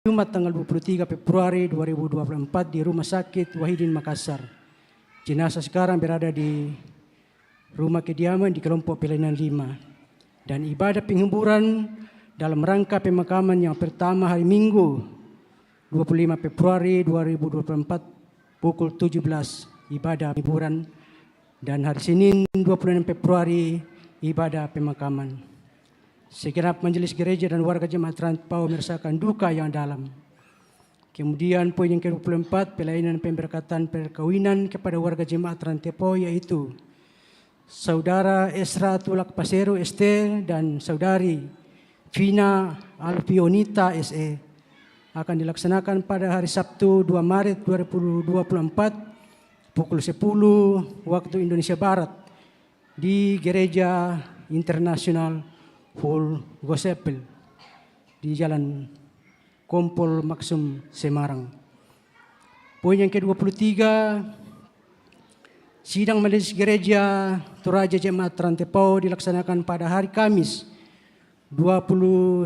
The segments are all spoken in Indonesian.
Jumat tanggal 23 Februari 2024 di Rumah Sakit Wahidin Makassar. Jenazah sekarang berada di rumah kediaman di kelompok pelayanan 5. Dan ibadah penghiburan dalam rangka pemakaman yang pertama hari Minggu 25 Februari 2024 pukul 17 ibadah penghiburan, dan hari Senin 26 Februari ibadah pemakaman. Segenap majelis gereja dan warga jemaat Rantepao merasakan duka yang dalam. Kemudian poin yang ke-24, pelayanan pemberkatan perkawinan kepada warga jemaat Rantepao, yaitu Saudara Esra Tulak Pasero ST dan Saudari Vina Alfionita SE akan dilaksanakan pada hari Sabtu 2 Maret 2024 pukul 10 waktu Indonesia Barat di Gereja Internasional Full Gospel di Jalan Kompol Maksum, Semarang. Poin yang ke-23, sidang majelis gereja Toraja Jemaat Rantepao dilaksanakan pada hari Kamis 29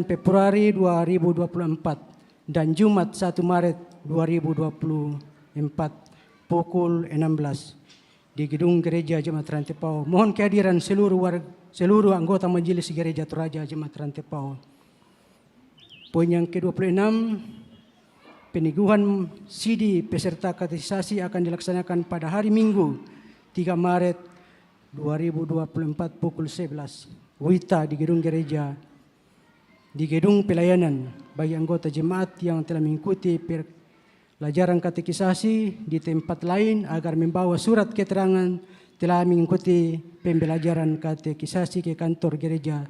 Februari 2024 dan Jumat 1 Maret 2024 pukul 16 di Gedung Gereja Jemaat Rantepao. Mohon kehadiran seluruh anggota Majelis Gereja Toraja Jemaat Rantepao. Poin yang ke-26, peneguhan CD peserta katekisasi akan dilaksanakan pada hari Minggu 3 Maret 2024 pukul 11 WITA di Gedung Gereja, di Gedung Pelayanan bagi anggota jemaat yang telah mengikuti pelajaran katekisasi di tempat lain agar membawa surat keterangan telah mengikuti pembelajaran katekisasi ke kantor gereja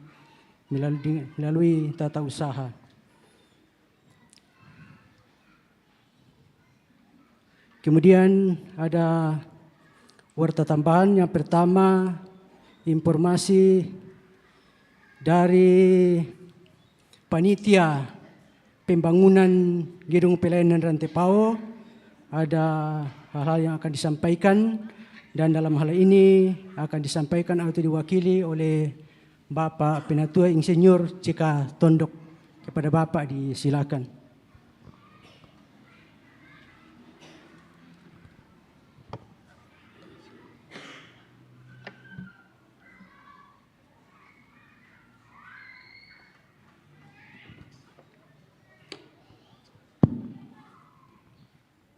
melalui tata usaha. Kemudian ada warta tambahan. Yang pertama, informasi dari panitia pembangunan Gedung Pelayanan Rantepao. Ada hal-hal yang akan disampaikan, dan dalam hal ini akan disampaikan atau diwakili oleh Bapak Penatua Insinyur C.K. Tondok. Kepada Bapak disilakan.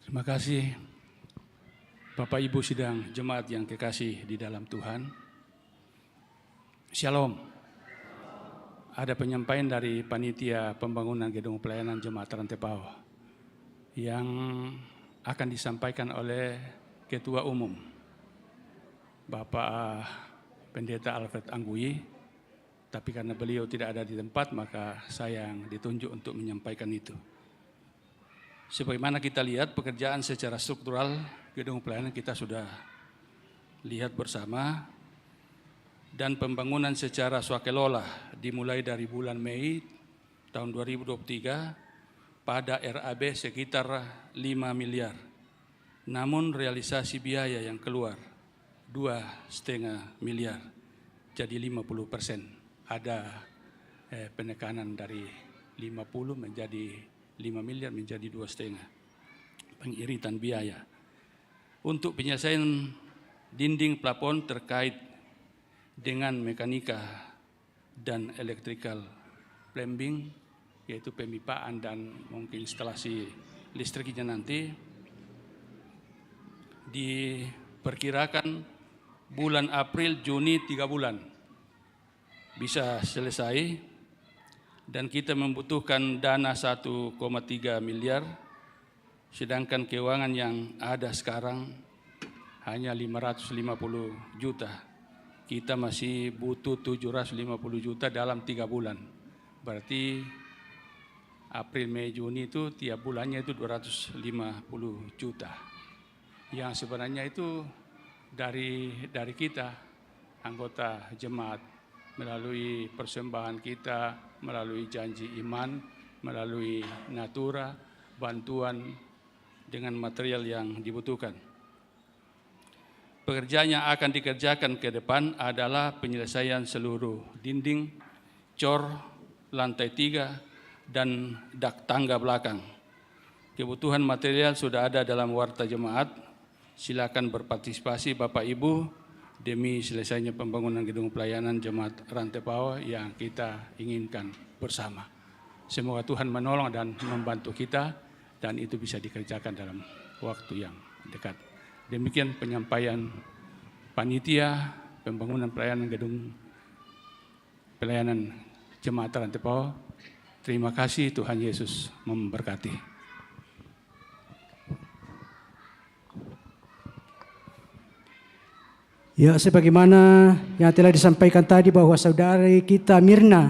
Terima kasih Bapak Ibu sidang jemaat yang kekasih di dalam Tuhan. Shalom. Ada penyampaian dari panitia pembangunan Gedung Pelayanan Jemaat Rantepao yang akan disampaikan oleh Ketua Umum Bapak Pendeta Alfred Anggui, tapi karena beliau tidak ada di tempat maka saya yang ditunjuk untuk menyampaikan itu. Sebagaimana kita lihat pekerjaan secara struktural gedung pelayanan kita sudah lihat bersama, dan pembangunan secara swakelola dimulai dari bulan Mei tahun 2023 pada RAB sekitar 5 miliar. Namun realisasi biaya yang keluar 2,5 miliar, jadi 50%. Ada penekanan dari 50 menjadi 5 miliar menjadi 2,5, pengiritan biaya. Untuk penyelesaian dinding plafon terkait dengan mekanika dan electrical plumbing, yaitu pemipaan dan mungkin instalasi listriknya nanti, diperkirakan bulan April Juni 3 bulan bisa selesai. Dan kita membutuhkan dana 1,3 miliar, sedangkan keuangan yang ada sekarang hanya 550 juta. Kita masih butuh 750 juta dalam 3 bulan. Berarti April, Mei, Juni itu tiap bulannya itu 250 juta. Yang sebenarnya itu dari kita, anggota jemaat, melalui persembahan kita, melalui janji iman, melalui natura, bantuan dengan material yang dibutuhkan. Pekerjaan yang akan dikerjakan ke depan adalah penyelesaian seluruh dinding, cor, lantai 3, dan dak tangga belakang. Kebutuhan material sudah ada dalam warta jemaat. Silakan berpartisipasi Bapak Ibu demi selesainya pembangunan gedung pelayanan jemaat Rantai Pao yang kita inginkan bersama. Semoga Tuhan menolong dan membantu kita dan itu bisa dikerjakan dalam waktu yang dekat. Demikian penyampaian panitia pembangunan pelayanan gedung pelayanan jemaat Rantai Pao. Terima kasih, Tuhan Yesus memberkati. Ya, sebagaimana yang telah disampaikan tadi bahwa saudari kita Mirna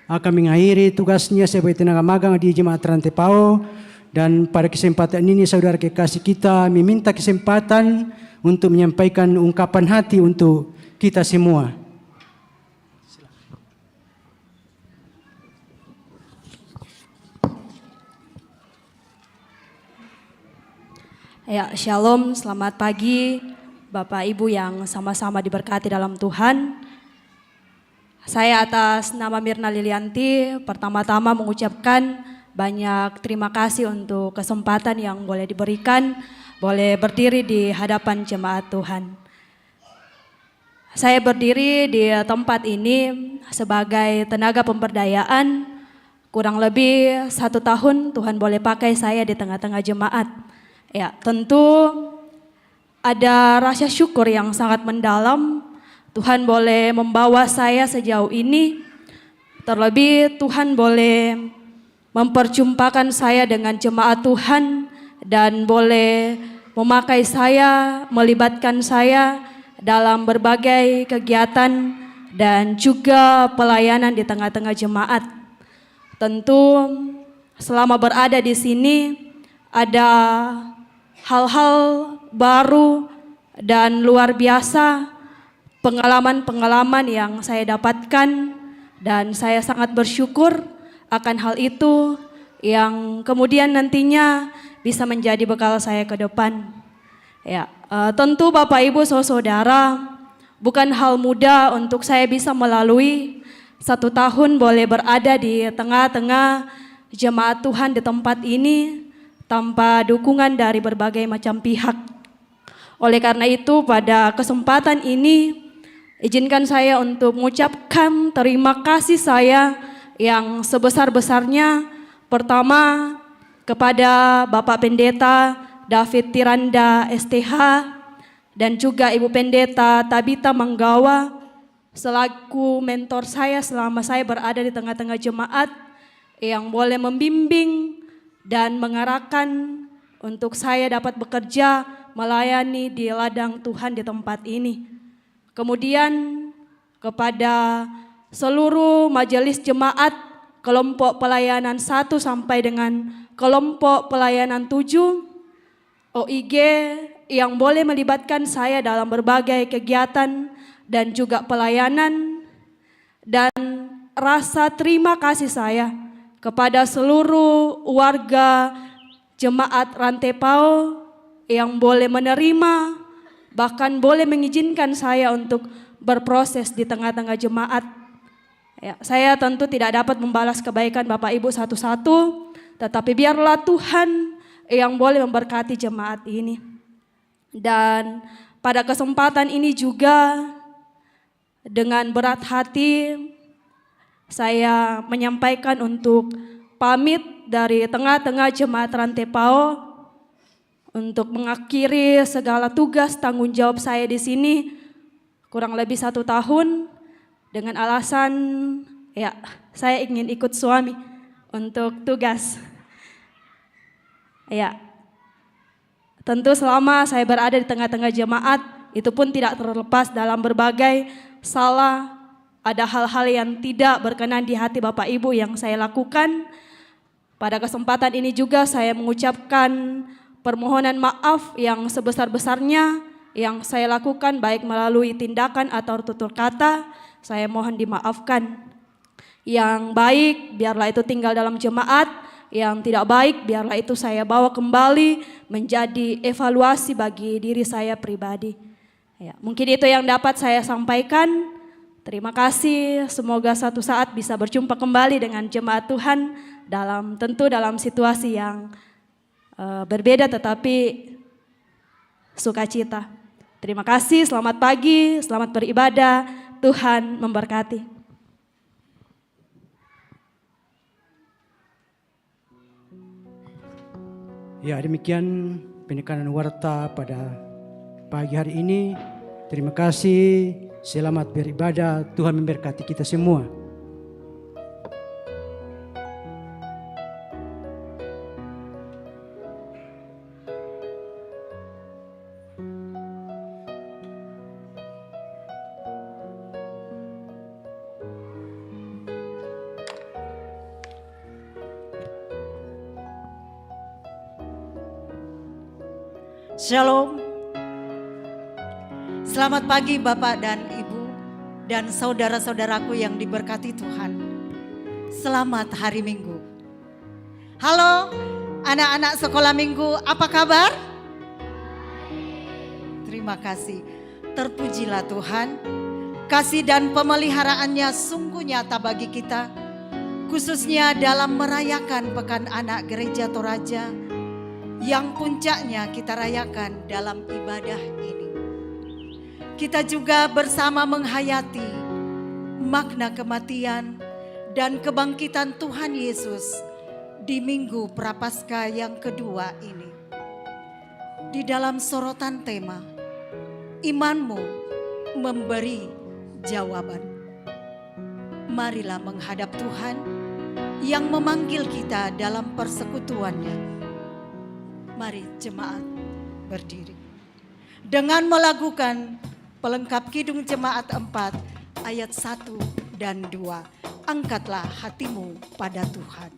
akan mengakhiri tugasnya sebagai tenaga magang di Jemaat Rantai Pao, dan pada kesempatan ini saudara kekasih kita meminta kesempatan untuk menyampaikan ungkapan hati untuk kita semua. Ya, shalom, selamat pagi Bapak Ibu yang sama-sama diberkati dalam Tuhan. Saya atas nama Mirna Lilianti pertama-tama mengucapkan banyak terima kasih untuk kesempatan yang boleh diberikan, boleh berdiri di hadapan jemaat Tuhan. Saya berdiri di tempat ini sebagai tenaga pemberdayaan, kurang lebih 1 tahun Tuhan boleh pakai saya di tengah-tengah jemaat. Ya, tentu ada rasa syukur yang sangat mendalam. Tuhan boleh membawa saya sejauh ini. Terlebih Tuhan boleh memperjumpakan saya dengan jemaat Tuhan dan boleh memakai saya, melibatkan saya dalam berbagai kegiatan dan juga pelayanan di tengah-tengah jemaat. Tentu selama berada di sini ada hal-hal baru dan luar biasa, pengalaman-pengalaman yang saya dapatkan, dan saya sangat bersyukur akan hal itu yang kemudian nantinya bisa menjadi bekal saya ke depan. Ya, tentu Bapak Ibu saudara, bukan hal mudah untuk saya bisa melalui 1 tahun boleh berada di tengah-tengah jemaat Tuhan di tempat ini tanpa dukungan dari berbagai macam pihak. Oleh karena itu pada kesempatan ini izinkan saya untuk mengucapkan terima kasih saya yang sebesar-besarnya pertama kepada Bapak Pendeta David Tiranda STH dan juga Ibu Pendeta Tabita Manggawa selaku mentor saya selama saya berada di tengah-tengah jemaat yang boleh membimbing dan mengarahkan untuk saya dapat bekerja melayani di ladang Tuhan di tempat ini. Kemudian kepada seluruh majelis jemaat kelompok pelayanan 1 sampai dengan kelompok pelayanan 7 OIG yang boleh melibatkan saya dalam berbagai kegiatan dan juga pelayanan, dan rasa terima kasih saya kepada seluruh warga jemaat Rantai Pao yang boleh menerima bahkan boleh mengizinkan saya untuk berproses di tengah-tengah jemaat. Ya, saya tentu tidak dapat membalas kebaikan Bapak Ibu satu-satu, tetapi biarlah Tuhan yang boleh memberkati jemaat ini. Dan pada kesempatan ini juga dengan berat hati saya menyampaikan untuk pamit dari tengah-tengah jemaat Rantai Pao untuk mengakhiri segala tugas tanggung jawab saya di sini kurang lebih 1 tahun dengan alasan ya saya ingin ikut suami untuk tugas. Ya, tentu selama saya berada di tengah-tengah jemaat itu pun tidak terlepas dalam berbagai salah. Ada hal-hal yang tidak berkenan di hati Bapak Ibu yang saya lakukan. Pada kesempatan ini juga saya mengucapkan permohonan maaf yang sebesar-besarnya yang saya lakukan baik melalui tindakan atau tutur kata. Saya mohon dimaafkan. Yang baik biarlah itu tinggal dalam jemaat, yang tidak baik biarlah itu saya bawa kembali menjadi evaluasi bagi diri saya pribadi. Ya, mungkin itu yang dapat saya sampaikan. Terima kasih, semoga suatu saat bisa berjumpa kembali dengan jemaat Tuhan tentu dalam situasi yang berbeda tetapi sukacita. Terima kasih, selamat pagi, selamat beribadah, Tuhan memberkati. Ya, demikian penekanan warta pada pagi hari ini. Terima kasih, selamat beribadah, Tuhan memberkati kita semua. Shalom. Selamat pagi Bapak dan Ibu dan saudara-saudaraku yang diberkati Tuhan. Selamat hari Minggu. Halo anak-anak sekolah minggu, apa kabar? Terima kasih. Terpujilah Tuhan. Kasih dan pemeliharaannya sungguh nyata bagi kita. Khususnya dalam merayakan Pekan Anak Gereja Toraja, yang puncaknya kita rayakan dalam ibadah ini. Kita juga bersama menghayati makna kematian dan kebangkitan Tuhan Yesus di Minggu Prapaskah yang kedua ini. Di dalam sorotan tema, imanmu memberi jawaban. Marilah menghadap Tuhan yang memanggil kita dalam persekutuannya. Mari jemaat berdiri. Dengan melakukan pelengkap Kidung Jemaat 4 ayat 1 dan 2. Angkatlah hatimu pada Tuhan.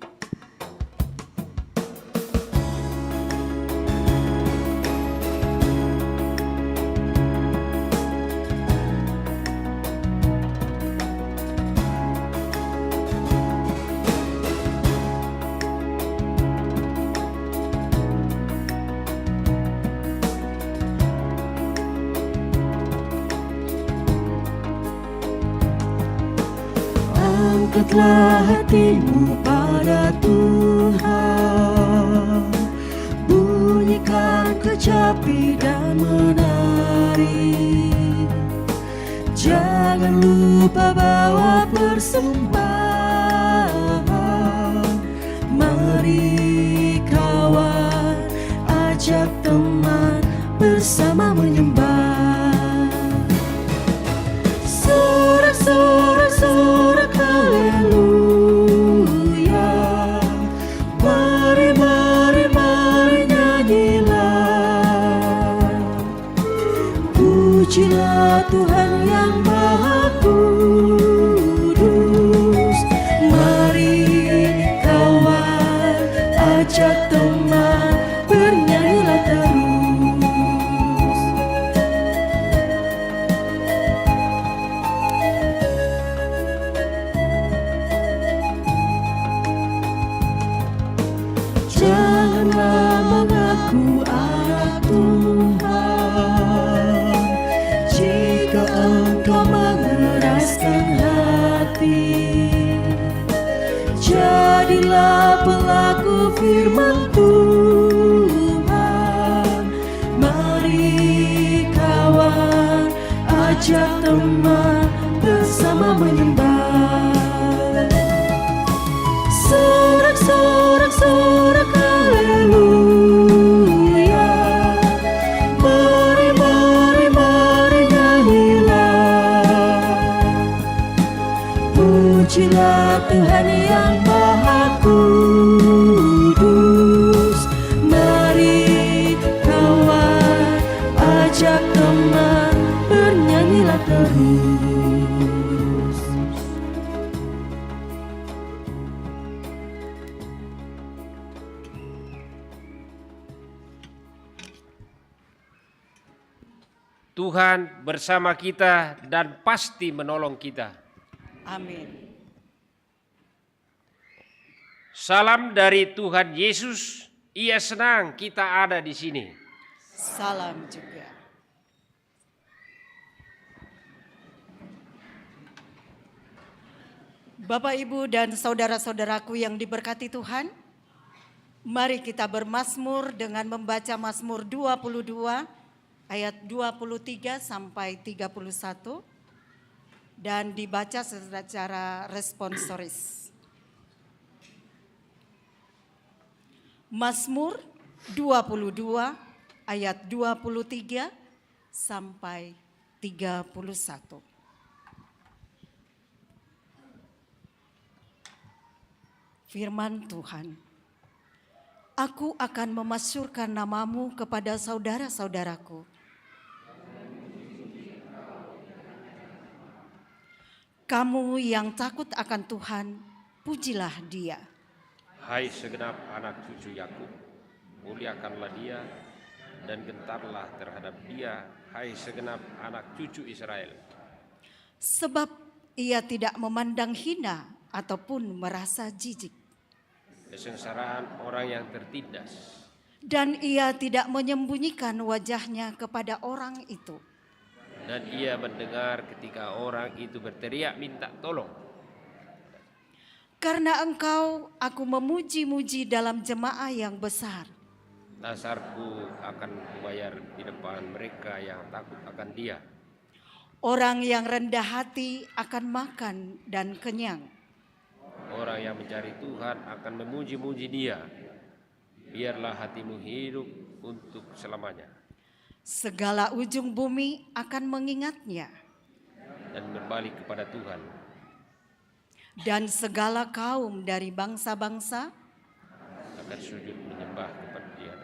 Angkatlah hatimu pada Tuhan, bunyikan kecapi dan menari. Jangan lupa bawa persembahan. Mari kawan, ajak teman bersama menyembah. Sorak-sorak haleluya. Mari nyanyilah. Pujilah Tuhan yang Maha Kudus. Mari kawan, ajak teman bernyanyilah terus. Janganlah mengaku anak Tuhan jika engkau mengeraskan hati. Jadilah pelaku firman Tuhan. Mari kawan, ajak teman bersama menyembah. Sorak haleluya. Mari nyanyilah. Pujilah Tuhan yang Maha Kudus. Mari kawan, ajak teman bernyanyilah terus. Tuhan bersama kita dan pasti menolong kita. Amin. Salam dari Tuhan Yesus, Ia senang kita ada di sini. Salam juga. Bapak, Ibu, dan saudara-saudaraku yang diberkati Tuhan, mari kita bermazmur dengan membaca Mazmur 22 ayat 23 sampai 31 dan dibaca secara responsoris. Mazmur 22 ayat 23 sampai 31. Firman Tuhan, aku akan memasyurkan namamu kepada saudara-saudaraku. Kamu yang takut akan Tuhan, pujilah Dia. Hai segenap anak cucu Yakub, muliakanlah Dia dan gentarlah terhadap Dia, hai segenap anak cucu Israel. Sebab Ia tidak memandang hina ataupun merasa jijik. Kesengsaraan orang yang tertindas, Dan Ia tidak menyembunyikan wajahnya kepada orang itu. dan Ia mendengar ketika orang itu berteriak minta tolong. Karena Engkau, aku memuji-muji dalam jemaah yang besar. Dasarku akan kubayar di depan mereka yang takut akan Dia. Orang yang rendah hati akan makan dan kenyang. Orang yang mencari Tuhan akan memuji-muji Dia. Biarlah hatimu hidup untuk selamanya. Segala ujung bumi akan mengingatnya. Dan berbalik kepada Tuhan. Dan segala kaum dari bangsa-bangsa, Akan sujud menyembah kepada Dia.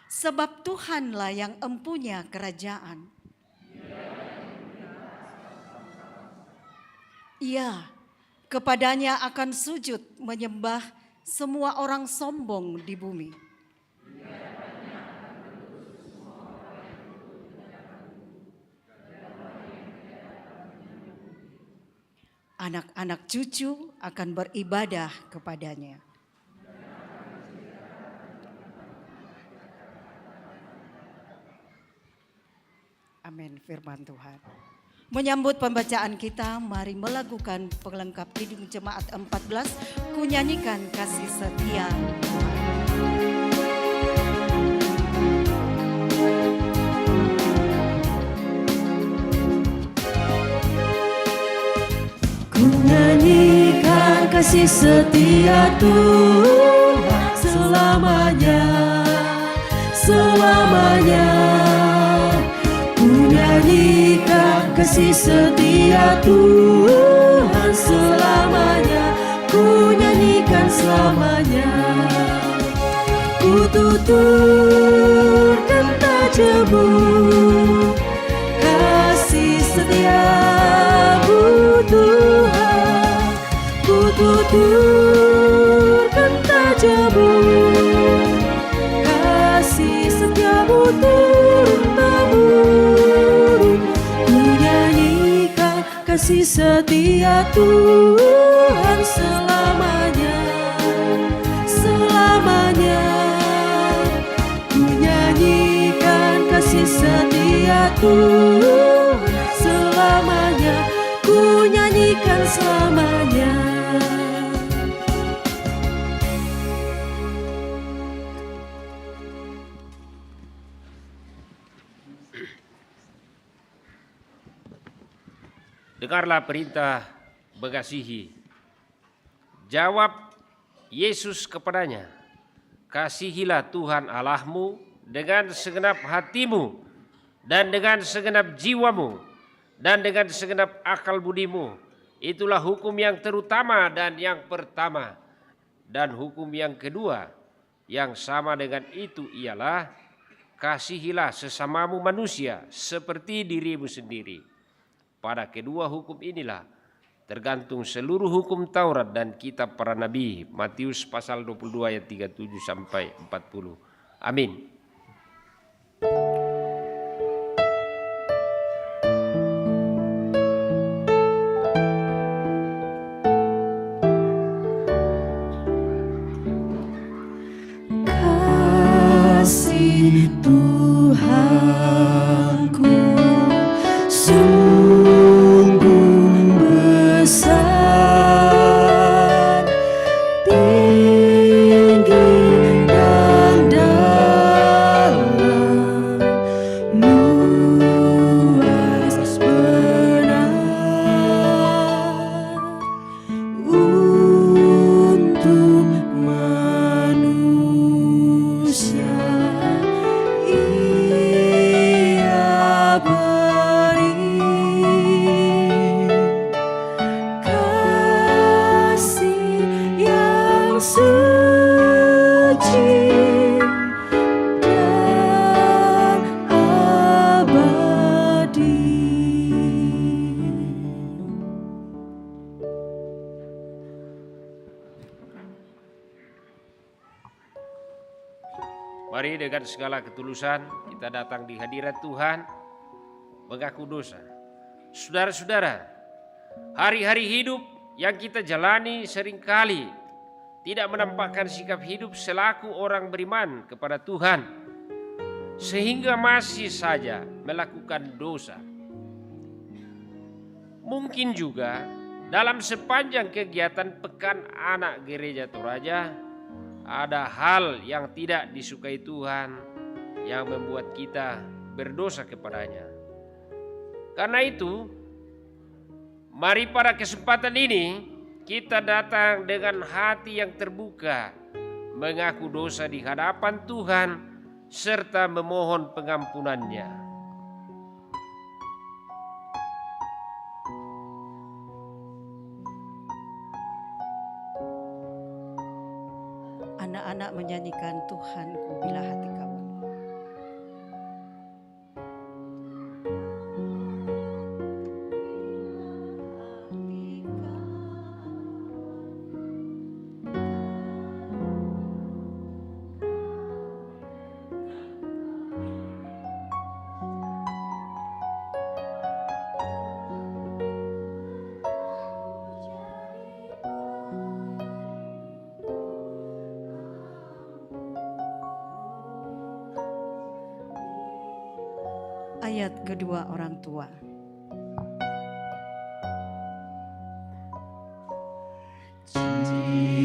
sebab Tuhanlah yang empunya kerajaan. Ia, kepadanya akan sujud menyembah semua orang sombong di bumi. Anak-anak cucu akan beribadah kepadanya. Amin, firman Tuhan. Menyambut pembacaan kita, mari melakukan pelengkap Kidung Jemaat 14, ku nyanyikan kasih setia Tuhan. Ku nyanyikan kasih setia Tuhan selamanya, selamanya. Ku nyanyikan kasih setia Tuhan selamanya, ku nyanyikan selamanya. Ku tuturkan tajamu, kasih setiamu Tuhan. Ku tuturkan tajamu, kasih setiamu turun-temurun. Ku nyanyikan kasih setia Tuhan selamanya, selamanya. Ku nyanyikan kasih setia Tuhan selamanya, ku nyanyikan selamanya. Dengarlah perintah mengasihi. Jawab Yesus kepadanya, kasihilah Tuhan Allahmu dengan segenap hatimu dan dengan segenap jiwamu dan dengan segenap akal budimu. Itulah hukum yang terutama dan yang pertama. Dan hukum yang kedua yang sama dengan itu ialah kasihilah sesamamu manusia seperti dirimu sendiri. Pada kedua hukum inilah tergantung seluruh hukum Taurat dan kitab para nabi. Matius pasal 22 ayat 37 sampai 40. Amin. Kasih Tuhanku sungguh besar. suci dan abadi. Mari dengan segala ketulusan kita datang di hadirat Tuhan mengaku dosa. Saudara-saudara, hari-hari hidup yang kita jalani seringkali tidak menampakkan sikap hidup selaku orang beriman kepada Tuhan, sehingga masih saja melakukan dosa. Mungkin juga dalam sepanjang kegiatan Pekan Anak Gereja Toraja ada hal yang tidak disukai Tuhan yang membuat kita berdosa kepadanya. Karena itu, mari pada kesempatan ini kita datang dengan hati yang terbuka, mengaku dosa di hadapan Tuhan serta memohon pengampunannya. Anak-anak menyanyikan Tuhanku bila hati kawan. Ayat kedua orang tua.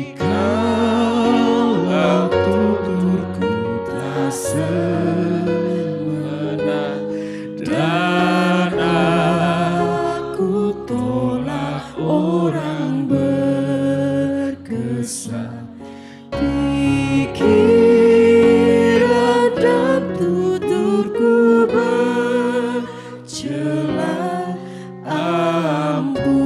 Jikalau tuturku tak semena dan aku tolak orang berkesan, pikiran dan tuturku bercela, ampunilah.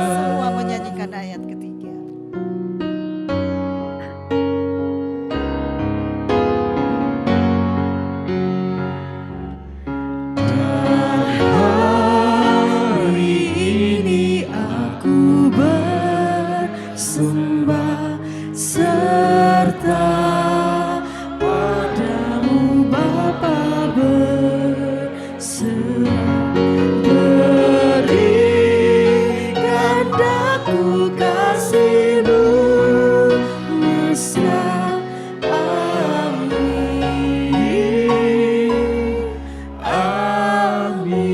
Semua menyanyikan ayat ketiga. Hari ini aku bersembah serta padamu Bapa berserah, berikan daku kasih-Mu mesra. Amin, amin.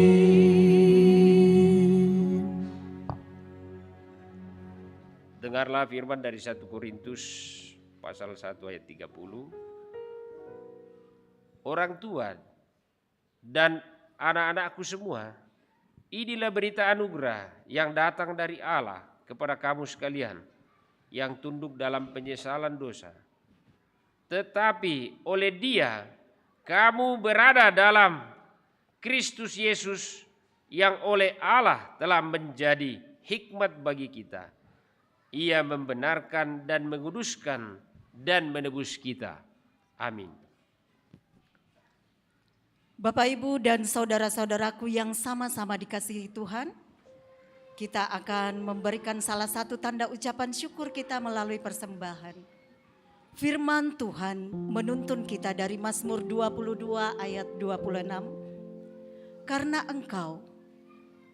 Dengarlah firman dari 1 Korintus pasal 1 ayat 30. Orang tua dan anak-anakku semua, inilah berita anugerah yang datang dari Allah kepada kamu sekalian yang tunduk dalam penyesalan dosa. Tetapi oleh Dia kamu berada dalam Kristus Yesus yang oleh Allah telah menjadi hikmat bagi kita. Ia membenarkan dan menguduskan dan menebus kita. Amin. Bapak, Ibu, dan saudara-saudaraku yang sama-sama dikasihi Tuhan, kita akan memberikan salah satu tanda ucapan syukur kita melalui persembahan. Firman Tuhan menuntun kita dari Mazmur 22 ayat 26. Karena Engkau,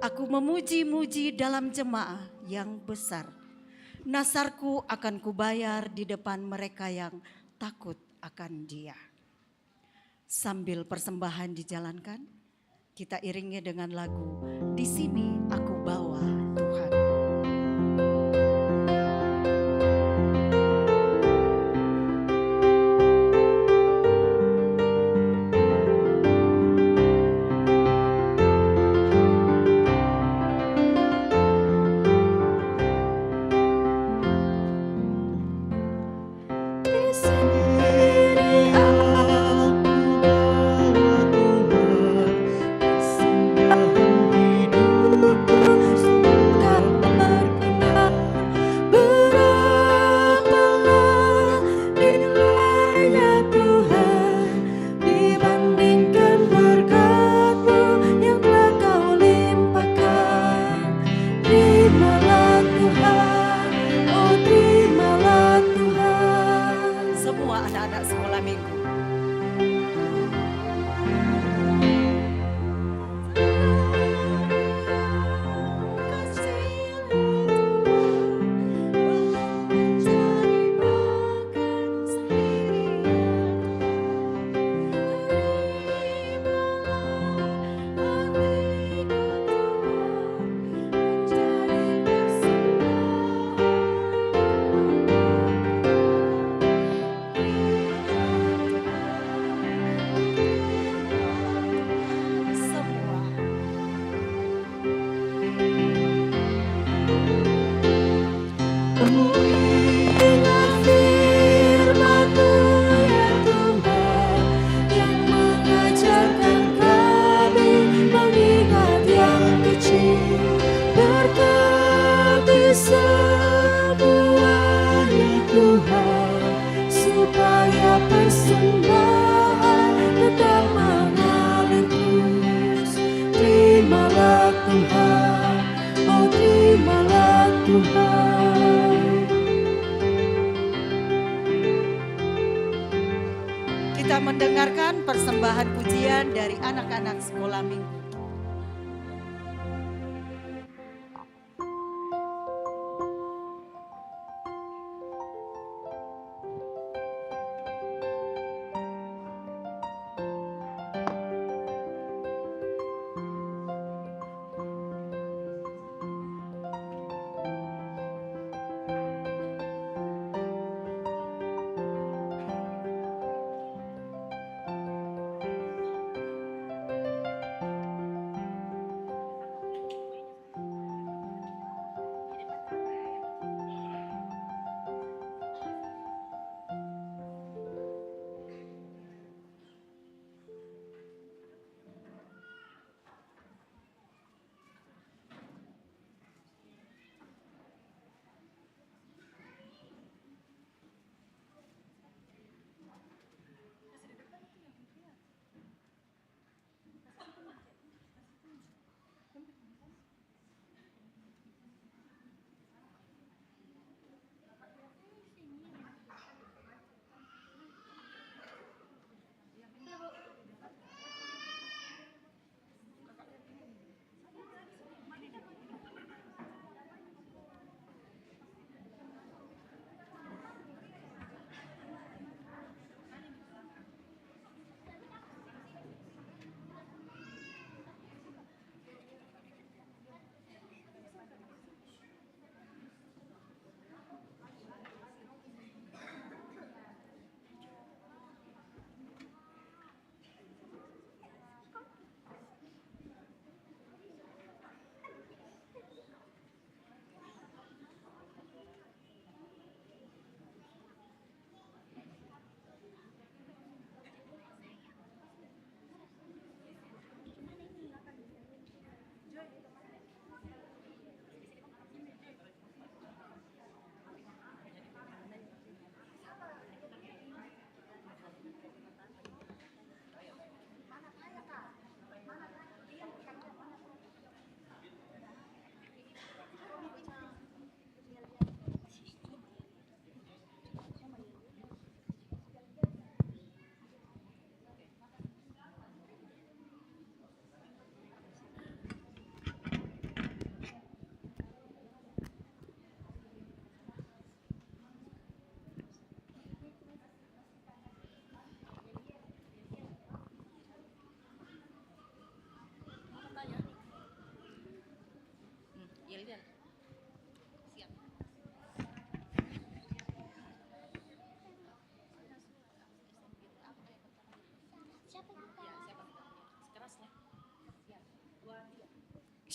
aku memuji-muji dalam jemaah yang besar. Nasarku akan kubayar di depan mereka yang takut akan Dia. Sambil persembahan dijalankan, kita iringi dengan lagu Di Sini Aku Bawa Tuhan. Di sini aku bawa Tuhan, persembahan hidupku. semuanya Tuhan, supaya persembahan tetap mengalir terus. Terimalah Tuhan, oh terimalah Tuhan. Kita mendengarkan persembahan pujian dari anak-anak sekolah minggu.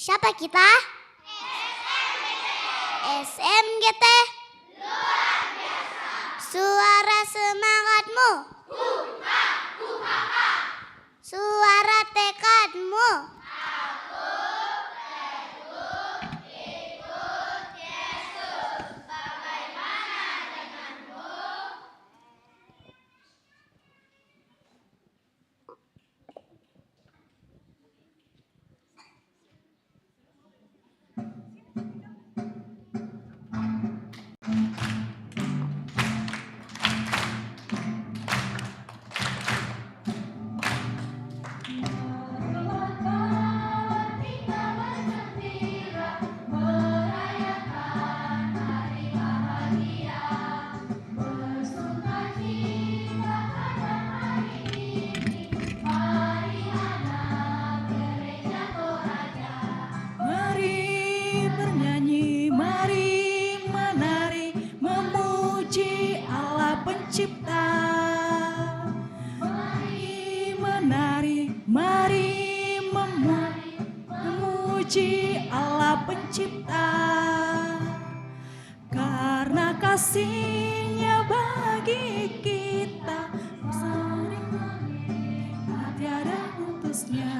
Siapa kita? SMGT. Luar biasa. Suara semangatmu. Suara tekadmu. Memuji Allah pencipta, karena kasih-Nya bagi kita sering tiada putusnya.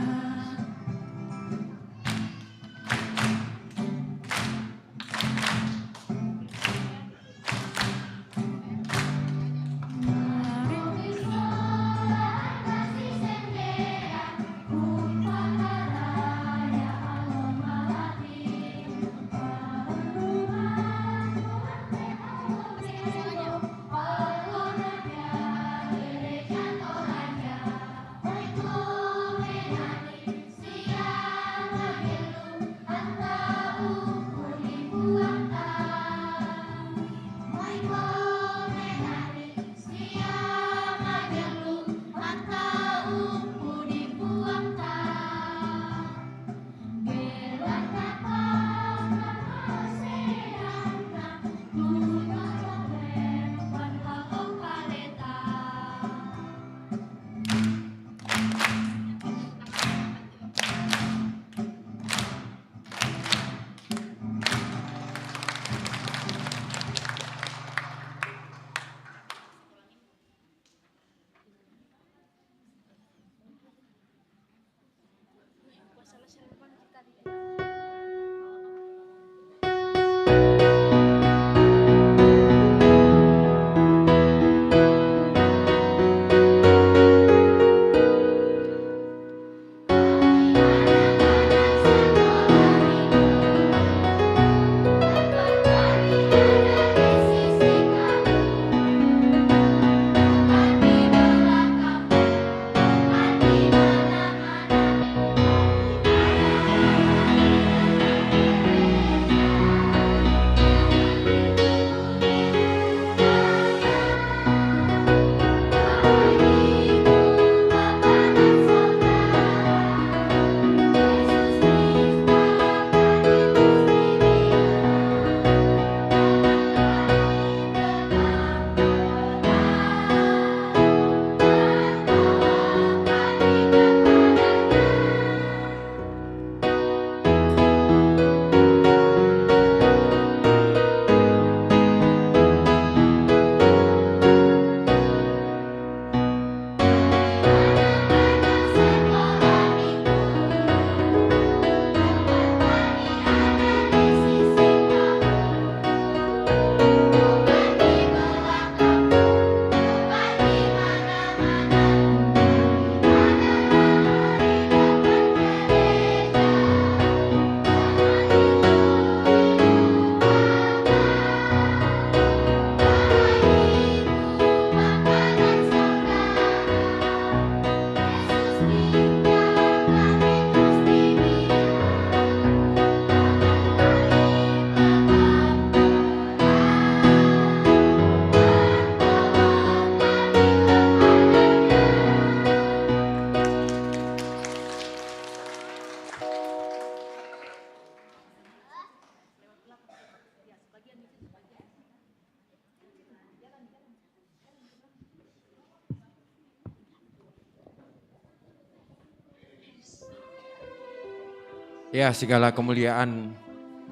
Ya, segala kemuliaan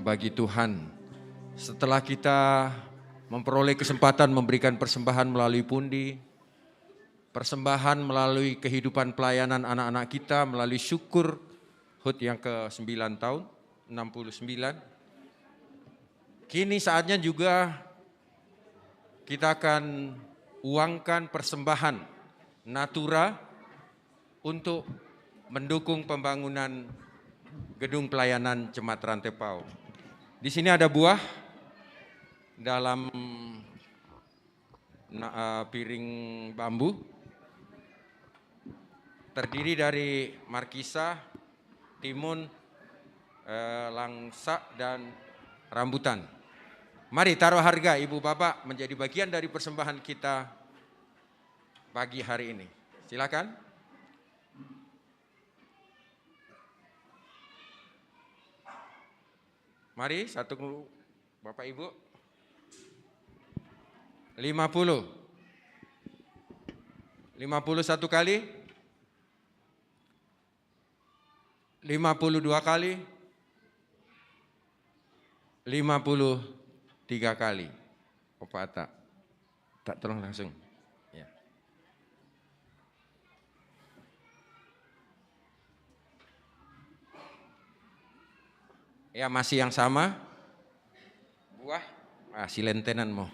bagi Tuhan. Setelah kita memperoleh kesempatan memberikan persembahan melalui pundi, persembahan melalui kehidupan pelayanan anak-anak kita, melalui syukur HUT yang ke-9 tahun, 69. Kini saatnya juga kita akan uangkan persembahan Natura untuk mendukung pembangunan gedung pelayanan Jemaat Rantepao. Di sini ada buah dalam piring bambu, terdiri dari markisa, timun, langsa, dan rambutan. Mari taruh harga Ibu Bapak menjadi bagian dari persembahan kita pagi hari ini. Silakan. Mari satu Bapak Ibu. 50. 51 kali. 52 kali. 53 kali. Opa tak tolong langsung. Ya. Ya, masih yang sama. Buah. Silentenan mau.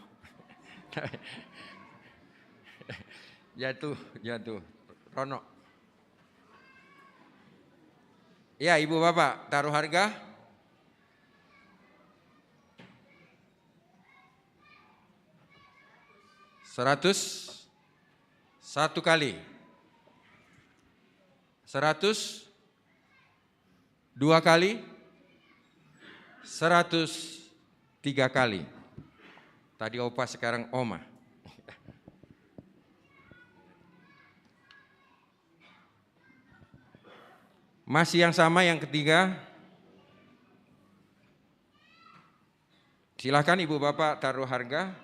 Jatuh. Rono. Ya, Ibu Bapak, taruh harga. Satu kali. 100. 2 kali. 103 kali. Tadi Opa, sekarang Oma. Masih yang sama, yang ketiga. Silakan Ibu Bapak taruh harga.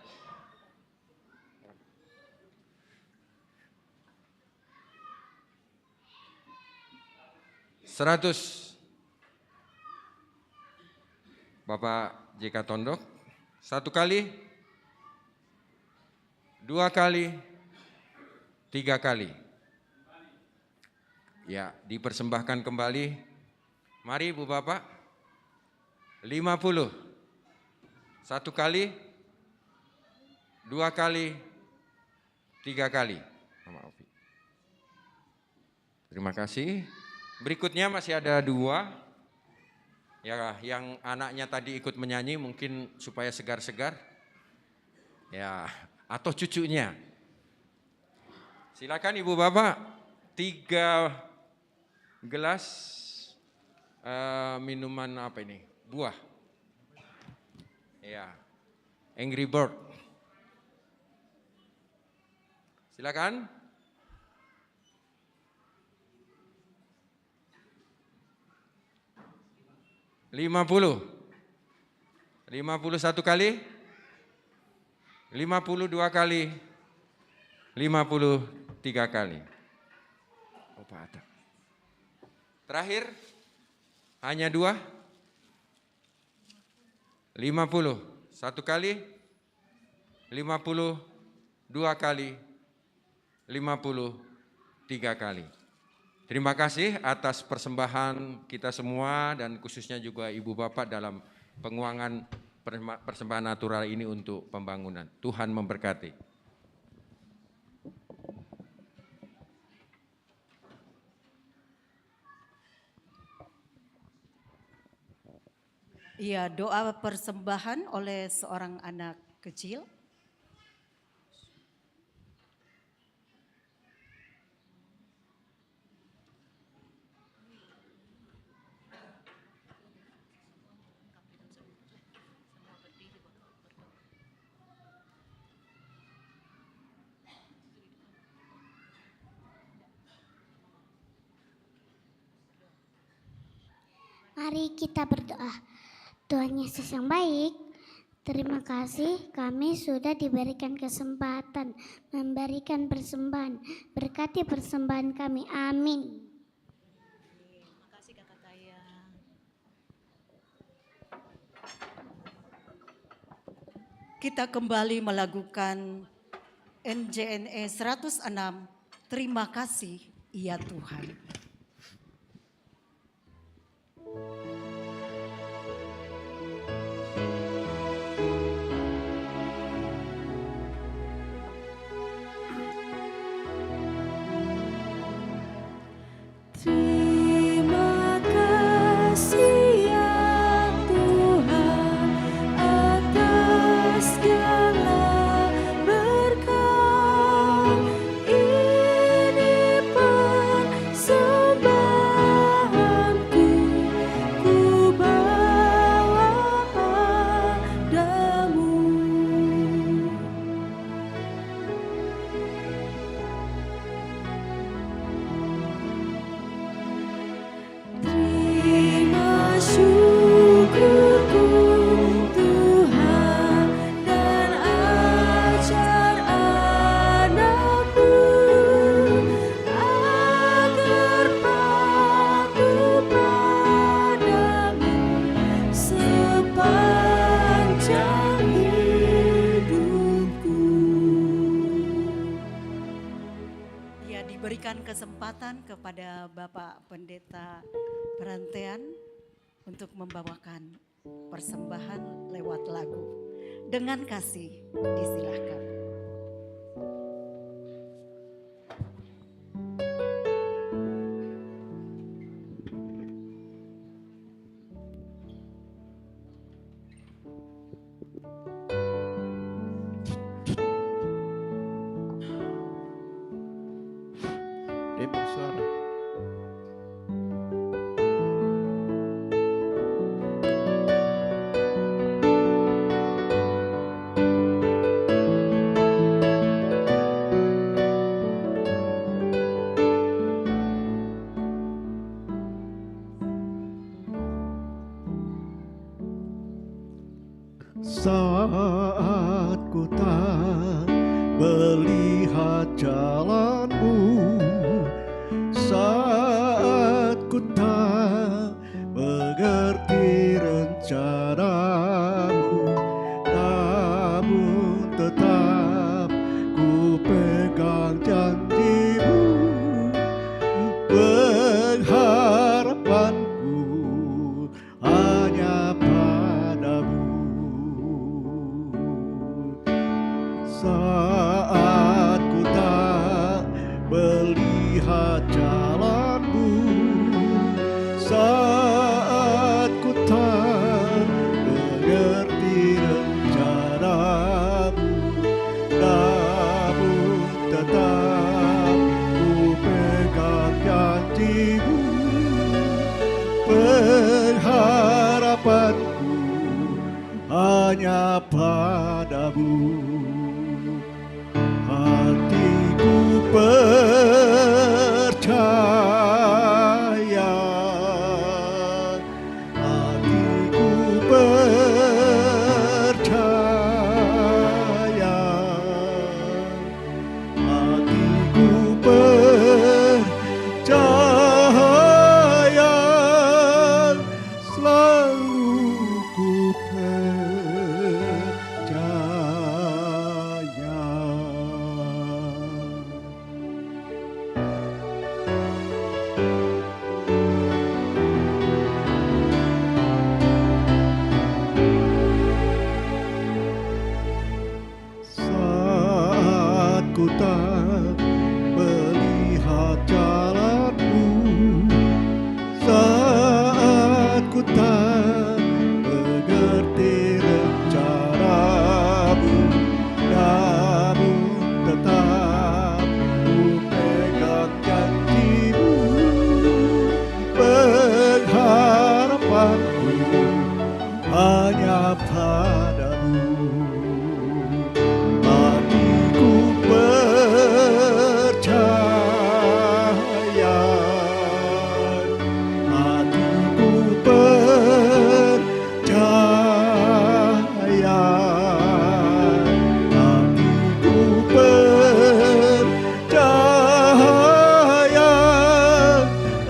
100. Bapak JK Tondok. 1 kali. 2 kali. 3 kali. Ya, dipersembahkan kembali. Mari Ibu Bapak. 50. 1 kali. 2 kali. 3 kali. Terima kasih. Berikutnya masih ada 2. Ya, yang anaknya tadi ikut menyanyi mungkin supaya segar-segar. Ya, atau cucunya. Silakan Ibu Bapak, 3 gelas minuman apa ini? Buah. Ya, Angry Bird. Silakan. $50. 51 kali. 52 kali. 53 kali. Terakhir hanya 2. 50. 1 kali. 52 kali. 53 kali. Terima kasih atas persembahan kita semua dan khususnya juga Ibu Bapak dalam penguangan persembahan natural ini untuk pembangunan. Tuhan memberkati. Iya, doa persembahan oleh seorang anak kecil. Mari kita berdoa. Tuhan Yesus yang baik, terima kasih kami sudah diberikan kesempatan memberikan persembahan. Berkati persembahan kami, amin. Makasih Kakak Taya. kita kembali melakukan NJNE 106, terima kasih ya Tuhan. Terima kasih ya Tuhan atas segala berkat. Ini persembahanku, ku bawa padamu. Terima syukurku Tuhan dan ajar anakmu agar patuh padamu sepanjang hidupku. Ya, diberikan kesempatan kepada Bapak Pendeta Perantaian untuk membawakan persembahan lewat lagu. Dengan kasih, disilahkan. Demo suara. Saat ku tak melihat jalanmu, saat ku tak mengerti rencanamu, namun tetap ku pegang janjimu, pengharapanku hanya padamu. Saat ku tak melihat jalanmu, saat ku tak mengerti rencanamu, namun tetap ku pegang janjimu, pengharapanku hanya padamu. Hatiku percaya, hatiku percaya, hatiku percaya, selalu ku saat ku tak melihat jalanmu, saat ku tak mengerti rencanamu, namun tetap ku pegang janjimu, pengharapanku hanya padamu. Hatiku percaya, hatiku percaya, hatiku percaya,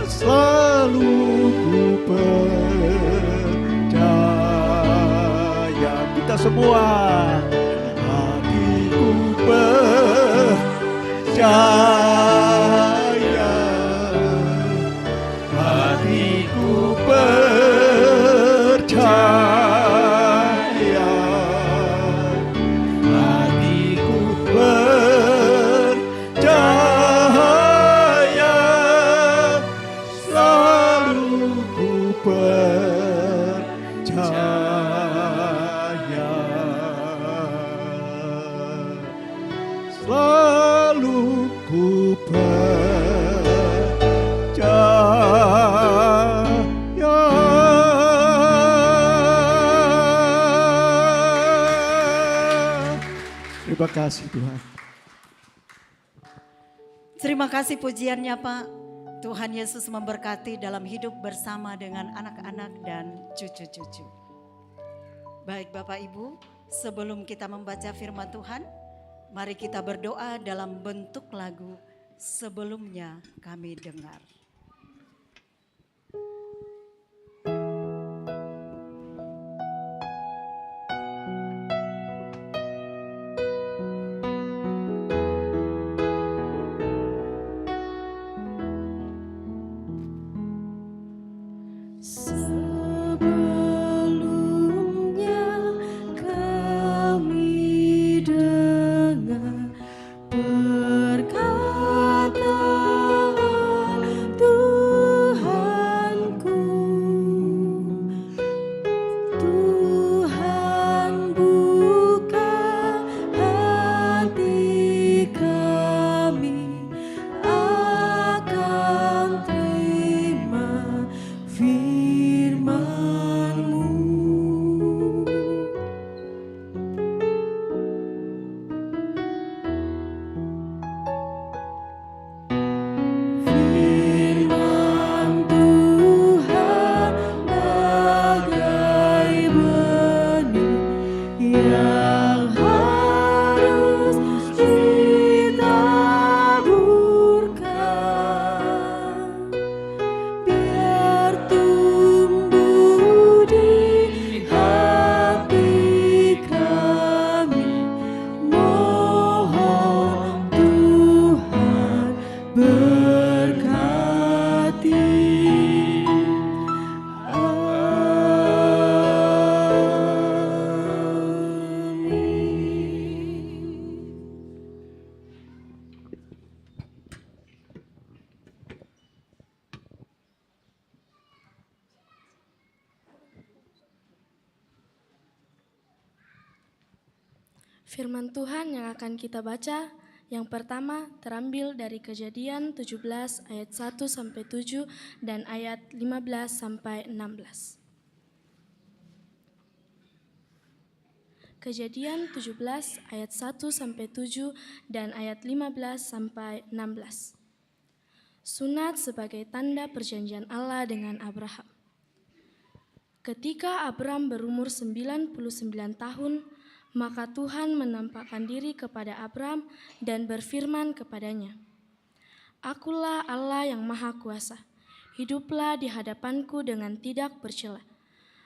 selalu ku percaya. Kita semua percaya, hatiku percaya, hatiku percaya, selalu ku percaya, selalu ku percaya. Terima kasih Tuhan. Terima kasih pujiannya Pak. Tuhan Yesus memberkati dalam hidup bersama dengan anak-anak dan cucu-cucu. Baik Bapak Ibu, sebelum kita membaca firman Tuhan, mari kita berdoa dalam bentuk lagu Sebelumnya Kami Dengar. Sebelumnya kami dengar perkataan Tuhanku. Tuhan buka hati kami akan terima firman-Mu. Firman Tuhan bagai benih yang harus ditaburkan, biar tumbuh di hati kami. Mohon Tuhan berkati. Amin. Firman Tuhan yang akan kita baca yang pertama terambil dari Kejadian 17 ayat 1 sampai 7 dan ayat 15 sampai 16. Kejadian 17 ayat 1 sampai 7 dan ayat 15 sampai 16. Sunat sebagai tanda perjanjian Allah dengan Abraham. Ketika Abram berumur 99 tahun, maka Tuhan menampakkan diri kepada Abram dan berfirman kepadanya, "Akulah Allah yang Maha Kuasa. Hiduplah di hadapanku dengan tidak bercela.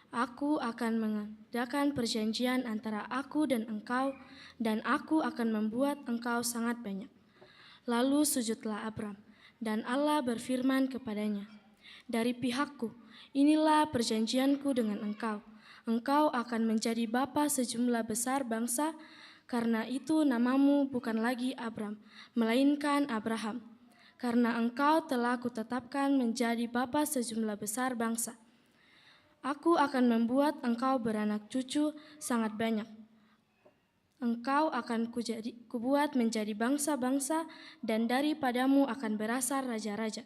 Aku akan mengadakan perjanjian antara aku dan engkau, dan aku akan membuat engkau sangat banyak." Lalu sujudlah Abram, dan Allah berfirman kepadanya, "Dari pihakku, inilah perjanjianku dengan engkau. Engkau akan menjadi bapa sejumlah besar bangsa, karena itu namamu bukan lagi Abram, melainkan Abraham. Karena engkau telah kutetapkan menjadi bapa sejumlah besar bangsa. Aku akan membuat engkau beranak cucu sangat banyak. Engkau akan kubuat menjadi bangsa-bangsa, dan daripadamu akan berasal raja-raja.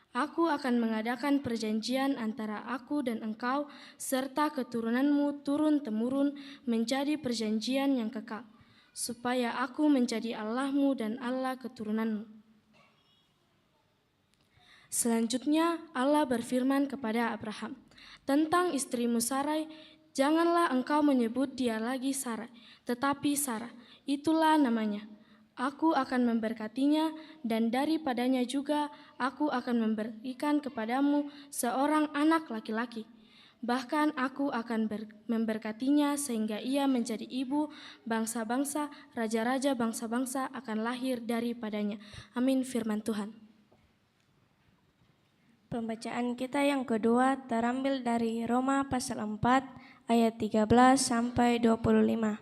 Aku akan mengadakan perjanjian antara aku dan engkau, serta keturunanmu turun-temurun menjadi perjanjian yang kekal, supaya aku menjadi Allahmu dan Allah keturunanmu." Selanjutnya Allah berfirman kepada Abraham, "Tentang istrimu Sarai, janganlah engkau menyebut dia lagi Sarai, tetapi Sarah, itulah namanya. Aku akan memberkatinya, dan daripadanya juga aku akan memberikan kepadamu seorang anak laki-laki. Bahkan aku akan memberkatinya sehingga ia menjadi ibu bangsa-bangsa, raja-raja bangsa-bangsa akan lahir daripadanya. Amin, firman Tuhan. Pembacaan kita yang kedua terambil dari Roma pasal 4 ayat 13 sampai 25.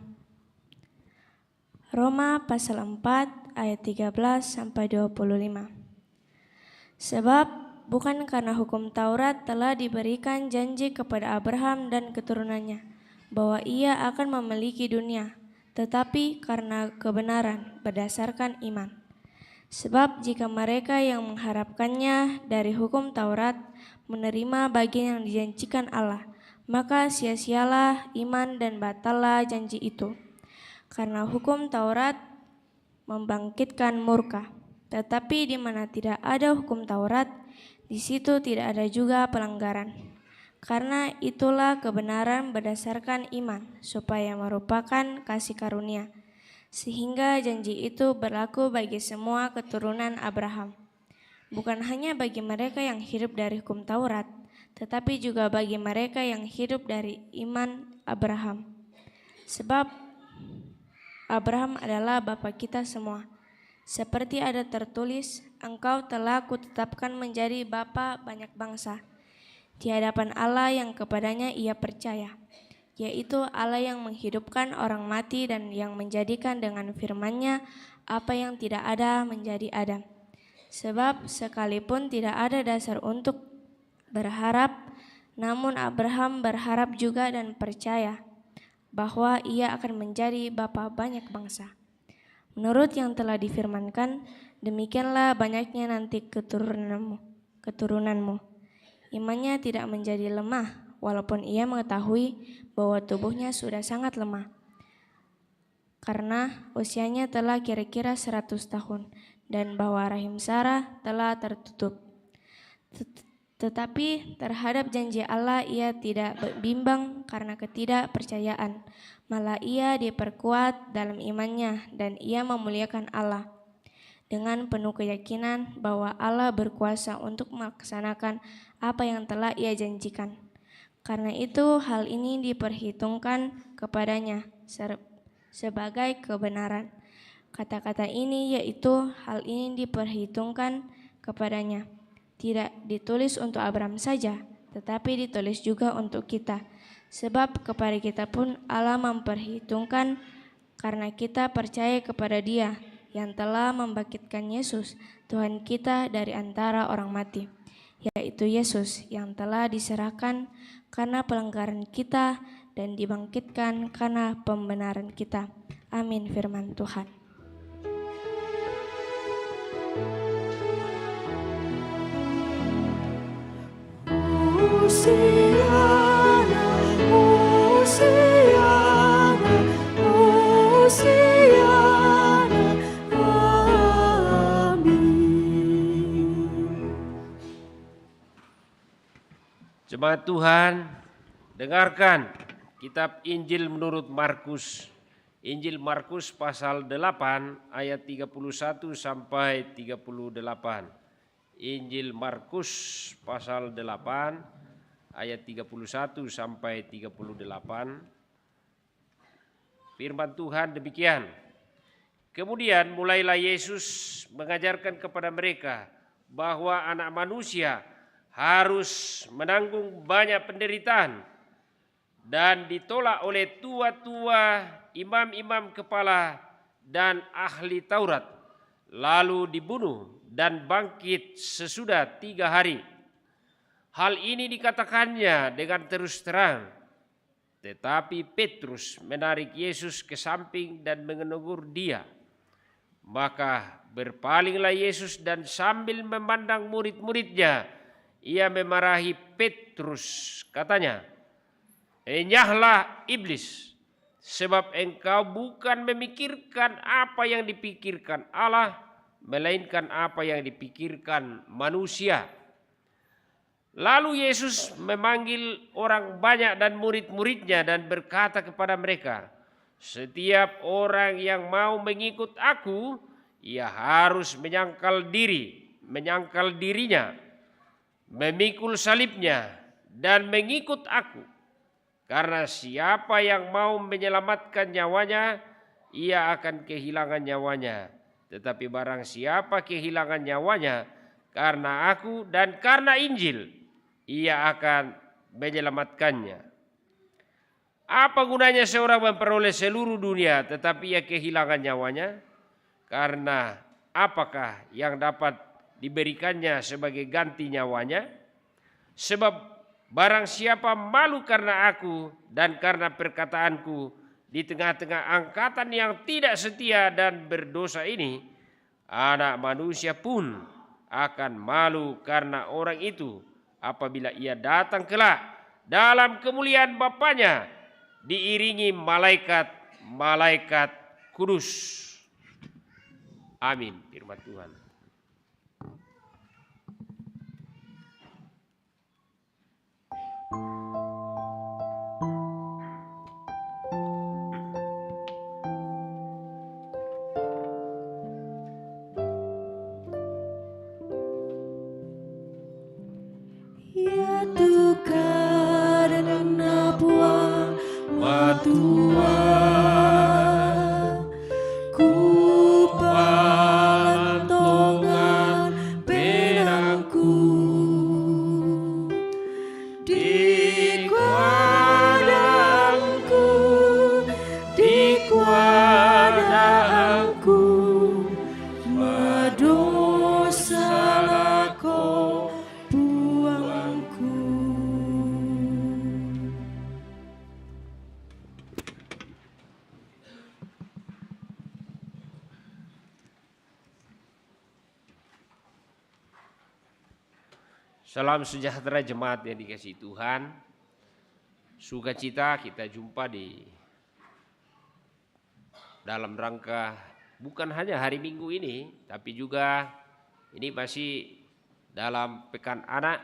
Roma pasal 4 ayat 13 sampai 25. Sebab bukan karena hukum Taurat telah diberikan janji kepada Abraham dan keturunannya bahwa ia akan memiliki dunia, tetapi karena kebenaran berdasarkan iman. Sebab jika mereka yang mengharapkannya dari hukum Taurat menerima bagian yang dijanjikan Allah, maka sia-sialah iman dan batallah janji itu. Karena hukum Taurat membangkitkan murka, tetapi di mana tidak ada hukum Taurat, di situ tidak ada juga pelanggaran. Karena itulah kebenaran berdasarkan iman, supaya merupakan kasih karunia, sehingga janji itu berlaku bagi semua keturunan Abraham. Bukan hanya bagi mereka yang hidup dari hukum Taurat, tetapi juga bagi mereka yang hidup dari iman Abraham. Sebab Abraham adalah bapa kita semua. Seperti ada tertulis, engkau telah kutetapkan menjadi bapa banyak bangsa, di hadapan Allah yang kepadanya ia percaya, yaitu Allah yang menghidupkan orang mati dan yang menjadikan dengan firman-Nya apa yang tidak ada menjadi ada. Sebab sekalipun tidak ada dasar untuk berharap, namun Abraham berharap juga dan percaya bahwa ia akan menjadi bapa banyak bangsa. Menurut yang telah difirmankan, demikianlah banyaknya nanti keturunanmu. Imannya tidak menjadi lemah, walaupun ia mengetahui bahwa tubuhnya sudah sangat lemah, karena usianya telah kira-kira 100 tahun, dan bahwa rahim Sarah telah tertutup. Tetapi terhadap janji Allah ia tidak bimbang karena ketidakpercayaan, malah ia diperkuat dalam imannya dan ia memuliakan Allah dengan penuh keyakinan bahwa Allah berkuasa untuk melaksanakan apa yang telah ia janjikan. Karena itu hal ini diperhitungkan kepadanya sebagai kebenaran. Kata-kata ini yaitu hal ini diperhitungkan kepadanya tidak ditulis untuk Abraham saja, tetapi ditulis juga untuk kita. Sebab kepada kita pun Allah memperhitungkan karena kita percaya kepada Dia yang telah membangkitkan Yesus, Tuhan kita dari antara orang mati, yaitu Yesus yang telah diserahkan karena pelanggaran kita dan dibangkitkan karena pembenaran kita. Amin, firman Tuhan. Hosiana, Hosiana, Hosiana, amin. Jemaat Tuhan, dengarkan kitab Injil menurut Markus. Injil Markus pasal 8 ayat 31 sampai 38. Injil Markus pasal 8 ayat 31 sampai 38. Firman Tuhan demikian. Kemudian mulailah Yesus mengajarkan kepada mereka bahwa anak manusia harus menanggung banyak penderitaan dan ditolak oleh tua-tua, imam-imam kepala dan ahli Taurat, lalu dibunuh dan bangkit sesudah 3 hari. Hal ini dikatakannya dengan terus terang. Tetapi Petrus menarik Yesus ke samping dan menegur dia. Maka berpalinglah Yesus dan sambil memandang murid-muridnya, ia memarahi Petrus. Katanya, "Enyahlah iblis, sebab engkau bukan memikirkan apa yang dipikirkan Allah, melainkan apa yang dipikirkan manusia." Lalu Yesus memanggil orang banyak dan murid-muridnya dan berkata kepada mereka, "Setiap orang yang mau mengikut aku, ia harus menyangkal dirinya, memikul salibnya, dan mengikut aku. Karena siapa yang mau menyelamatkan nyawanya, ia akan kehilangan nyawanya. Tetapi barang siapa kehilangan nyawanya karena aku dan karena Injil, ia akan menyelamatkannya. Apa gunanya seorang memperoleh seluruh dunia tetapi ia kehilangan nyawanya? Karena apakah yang dapat diberikannya sebagai ganti nyawanya? Sebab barang siapa malu karena aku dan karena perkataanku di tengah-tengah angkatan yang tidak setia dan berdosa ini, Anak Manusia pun akan malu karena orang itu apabila ia datang kelak dalam kemuliaan Bapanya diiringi malaikat-malaikat kudus. Amin. Firman Tuhan. Ya Tuhan dan Napua Matua ku palantongan penangku di kuadangku madosalah kau buangku. Salam sejahtera jemaat yang dikasihi Tuhan. Sukacita kita jumpa di dalam rangka bukan hanya hari Minggu ini, tapi juga ini masih dalam Pekan Anak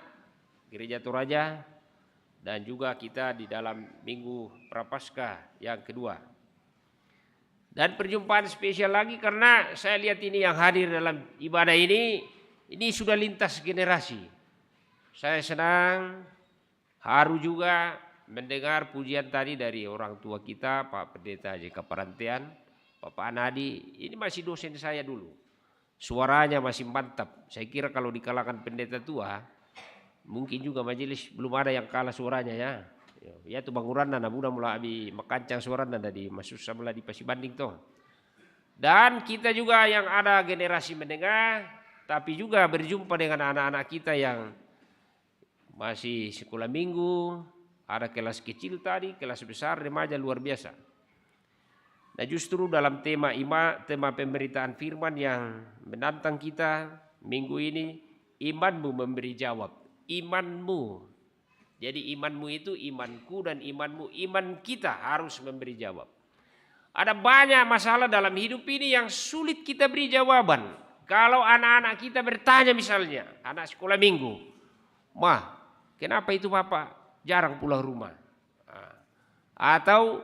Gereja Toraja dan juga kita di dalam Minggu Prapaskah yang kedua. Dan perjumpaan spesial lagi karena saya lihat ini yang hadir dalam ibadah ini sudah lintas generasi. Saya senang, haru juga mendengar pujian tadi dari orang tua kita, Pak Pendeta JK Parantian, Bapak Anadi. Ini masih dosen saya dulu. Suaranya masih mantap. Saya kira kalau di kalangan pendeta tua, mungkin juga majelis belum ada yang kalah suaranya ya. Ya itu banguran na muda mula abi makancang suara na di masuk samula di Pasibanding toh. Dan kita juga yang ada generasi menengah, tapi juga berjumpa dengan anak-anak kita yang masih sekolah minggu, ada kelas kecil tadi, kelas besar, remaja luar biasa. Nah justru dalam tema pemberitaan firman yang menantang kita minggu ini, imanmu memberi jawab. Imanmu. Jadi imanmu itu imanku dan imanmu, iman kita harus memberi jawab. Ada banyak masalah dalam hidup ini yang sulit kita beri jawaban. Kalau anak-anak kita bertanya misalnya, anak sekolah minggu, "Mah, kenapa itu Bapak jarang pulang rumah?" Atau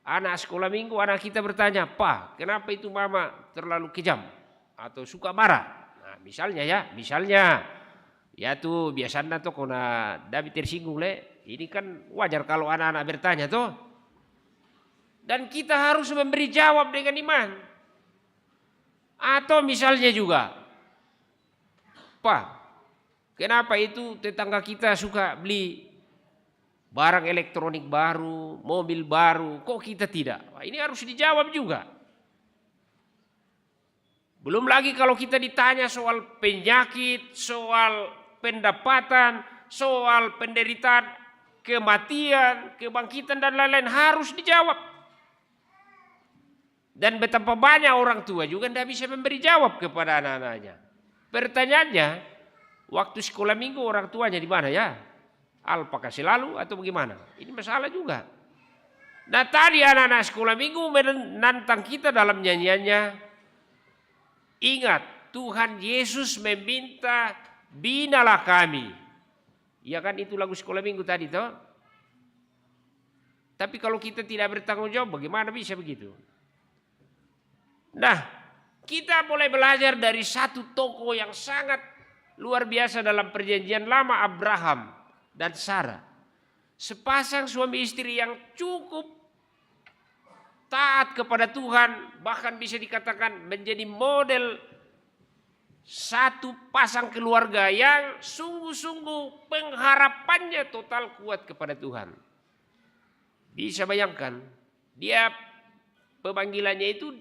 anak sekolah minggu, anak kita bertanya, "Pak, kenapa itu Mama terlalu kejam atau suka marah?" Nah, misalnya ya tuh biasanya tuh kena David tersinggung le. Ini kan wajar kalau anak-anak bertanya tuh. Dan kita harus memberi jawab dengan iman. Atau misalnya juga, "Pak, kenapa itu tetangga kita suka beli barang elektronik baru, mobil baru, kok kita tidak?" Wah, ini harus dijawab juga. Belum lagi kalau kita ditanya soal penyakit, soal pendapatan, soal penderitaan, kematian, kebangkitan dan lain-lain harus dijawab. Dan betapa banyak orang tua juga tidak bisa memberi jawab kepada anak-anaknya. Pertanyaannya, waktu sekolah minggu orang tuanya di mana ya? Apakah selalu atau bagaimana? Ini masalah juga. Nah tadi anak-anak sekolah minggu menantang kita dalam nyanyiannya. Ingat, Tuhan Yesus meminta, "Binalah kami." Ya kan itu lagu sekolah minggu tadi toh. Tapi kalau kita tidak bertanggung jawab, bagaimana bisa begitu? Nah, kita boleh belajar dari satu tokoh yang sangat luar biasa dalam perjanjian lama, Abraham dan Sarah. Sepasang suami istri yang cukup taat kepada Tuhan, bahkan bisa dikatakan menjadi model satu pasang keluarga yang sungguh-sungguh pengharapannya total kuat kepada Tuhan. Bisa bayangkan, dia pemanggilannya itu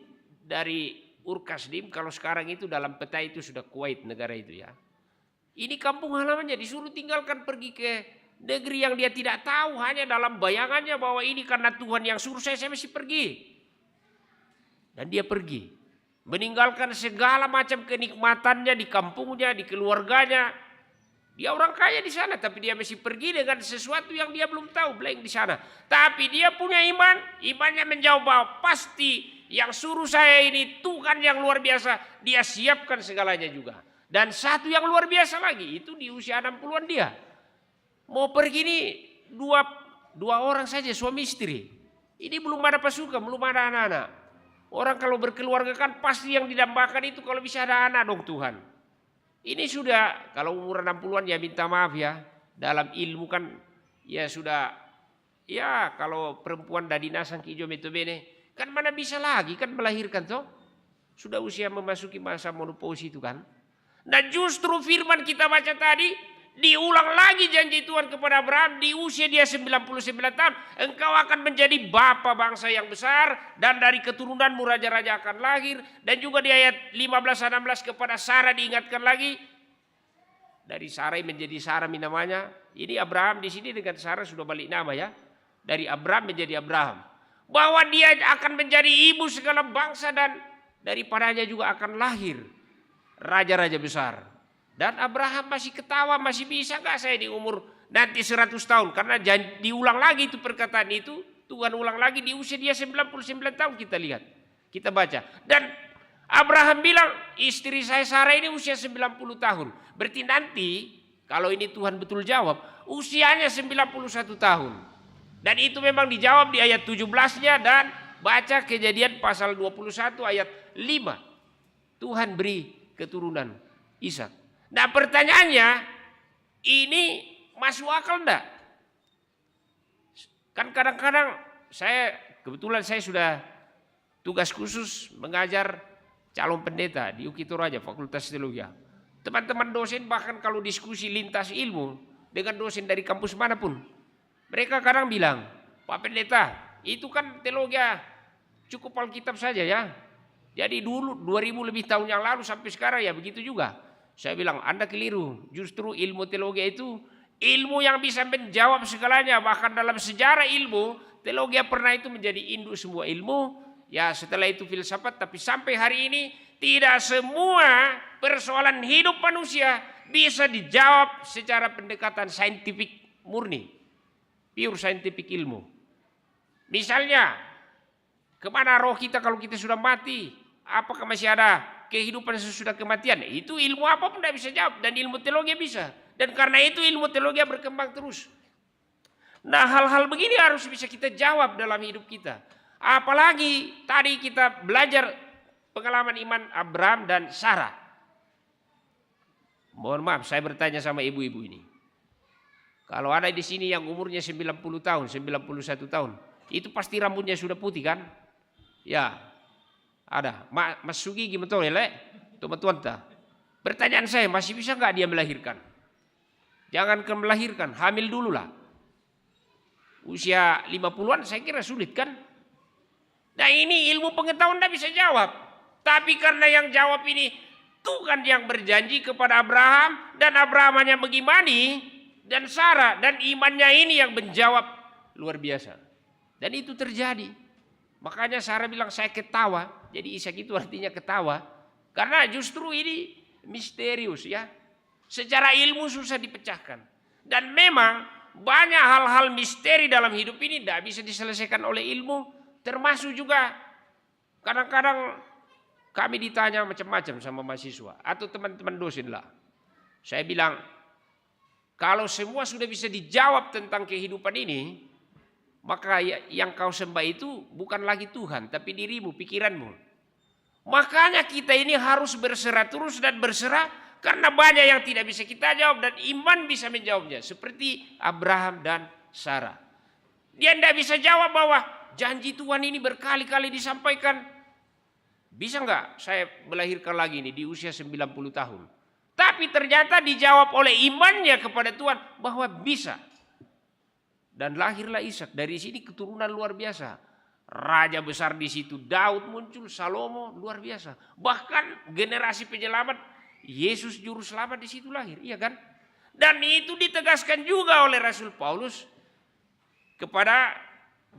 dari Ur-Kasdim, kalau sekarang itu dalam peta itu sudah Kuwait negara itu ya. Ini kampung halamannya, disuruh tinggalkan pergi ke negeri yang dia tidak tahu, hanya dalam bayangannya bahwa ini karena Tuhan yang suruh saya mesti pergi. Dan dia pergi, meninggalkan segala macam kenikmatannya di kampungnya, di keluarganya. Dia orang kaya di sana, tapi dia mesti pergi dengan sesuatu yang dia belum tahu, blank di sana. Tapi dia punya iman, imannya menjawab bahwa pasti yang suruh saya ini Tuhan yang luar biasa, dia siapkan segalanya juga. Dan satu yang luar biasa lagi, itu di usia 60-an dia. Mau pergi ini dua orang saja, suami istri. Ini belum ada pasukan, belum ada anak-anak. Orang kalau berkeluarga kan pasti yang didambakan itu kalau bisa ada anak dong Tuhan. Ini sudah, kalau umur 60-an ya minta maaf ya. Dalam ilmu kan ya sudah, ya kalau perempuan dari nasang kijo metobene, kan mana bisa lagi kan melahirkan toh. Sudah usia memasuki masa menopause itu kan. Dan justru firman kita baca tadi, diulang lagi janji Tuhan kepada Abraham di usia dia 99 tahun. Engkau akan menjadi bapa bangsa yang besar dan dari keturunanmu raja-raja akan lahir. Dan juga di ayat 15-16 kepada Sarah diingatkan lagi. Dari Sarai menjadi Sarami namanya. Ini Abraham di sini dengan Sarah sudah balik nama ya. Dari Abraham menjadi Abraham. Bahwa dia akan menjadi ibu segala bangsa dan daripadanya juga akan lahir raja-raja besar. Dan Abraham masih ketawa, masih bisa gak saya di umur nanti 100 tahun. Karena diulang lagi itu perkataan itu. Tuhan ulang lagi di usia dia 99 tahun kita lihat. Kita baca. Dan Abraham bilang istri saya Sarah ini usia 90 tahun. Berarti nanti kalau ini Tuhan betul jawab usianya 91 tahun. Dan itu memang dijawab di ayat 17-nya dan baca Kejadian pasal 21 ayat 5. Tuhan beri keturunan Ishak. Nah pertanyaannya, ini masuk akal enggak? Kan kadang-kadang kebetulan saya sudah tugas khusus mengajar calon pendeta di UKI Toraja, Fakultas Teologi. Teman-teman dosen bahkan kalau diskusi lintas ilmu dengan dosen dari kampus manapun, mereka kadang bilang, Pak Pendeta, itu kan teologi cukup Alkitab saja ya. Jadi dulu 2000 lebih tahun yang lalu sampai sekarang ya begitu juga. Saya bilang Anda keliru. Justru ilmu teologi itu ilmu yang bisa menjawab segalanya. Bahkan dalam sejarah ilmu, teologi pernah itu menjadi induk semua ilmu. Ya setelah itu filsafat. Tapi sampai hari ini tidak semua persoalan hidup manusia bisa dijawab secara pendekatan saintifik murni. Pure scientific ilmu. Misalnya, kemana roh kita kalau kita sudah mati? Apakah masih ada kehidupan sesudah kematian? Itu ilmu apapun tidak bisa jawab. Dan ilmu teologi bisa. Dan karena itu ilmu teologi berkembang terus. Nah hal-hal begini harus bisa kita jawab dalam hidup kita. Apalagi tadi kita belajar pengalaman iman Abraham dan Sarah. Mohon maaf saya bertanya sama ibu-ibu ini. Kalau ada di sini yang umurnya 90 tahun, 91 tahun. Itu pasti rambutnya sudah putih kan? Ya. Ada, Mas Sugi gimana lele? Teman-teman ta. Pertanyaan saya, masih bisa nggak dia melahirkan? Jangankan melahirkan, hamil dulu lah. Usia 50-an saya kira sulit kan? Nah ini ilmu pengetahuan tidak bisa jawab. Tapi karena yang jawab ini Tuhan yang berjanji kepada Abraham. Dan Abraham hanya mengimani. Dan Sarah dan imannya ini yang menjawab luar biasa. Dan itu terjadi. Makanya Sarah bilang saya ketawa. Jadi Ishak itu artinya ketawa. Karena justru ini misterius ya. Secara ilmu susah dipecahkan. Dan memang banyak hal-hal misteri dalam hidup ini tidak bisa diselesaikan oleh ilmu. Termasuk juga kadang-kadang kami ditanya macam-macam sama mahasiswa. Atau teman-teman dosen lah. Saya bilang kalau semua sudah bisa dijawab tentang kehidupan ini. Maka yang kau sembah itu bukan lagi Tuhan. Tapi dirimu, pikiranmu. Makanya kita ini harus berserah terus dan berserah. Karena banyak yang tidak bisa kita jawab. Dan iman bisa menjawabnya. Seperti Abraham dan Sarah. Dia tidak bisa jawab bahwa janji Tuhan ini berkali-kali disampaikan. Bisa enggak saya melahirkan lagi ini di usia 90 tahun? Tapi ternyata dijawab oleh imannya kepada Tuhan bahwa bisa. Dan lahirlah Ishak. Dari sini keturunan luar biasa. Raja besar di situ, Daud muncul, Salomo luar biasa. Bahkan generasi penyelamat, Yesus juru selamat di situ lahir, iya kan? Dan itu ditegaskan juga oleh Rasul Paulus kepada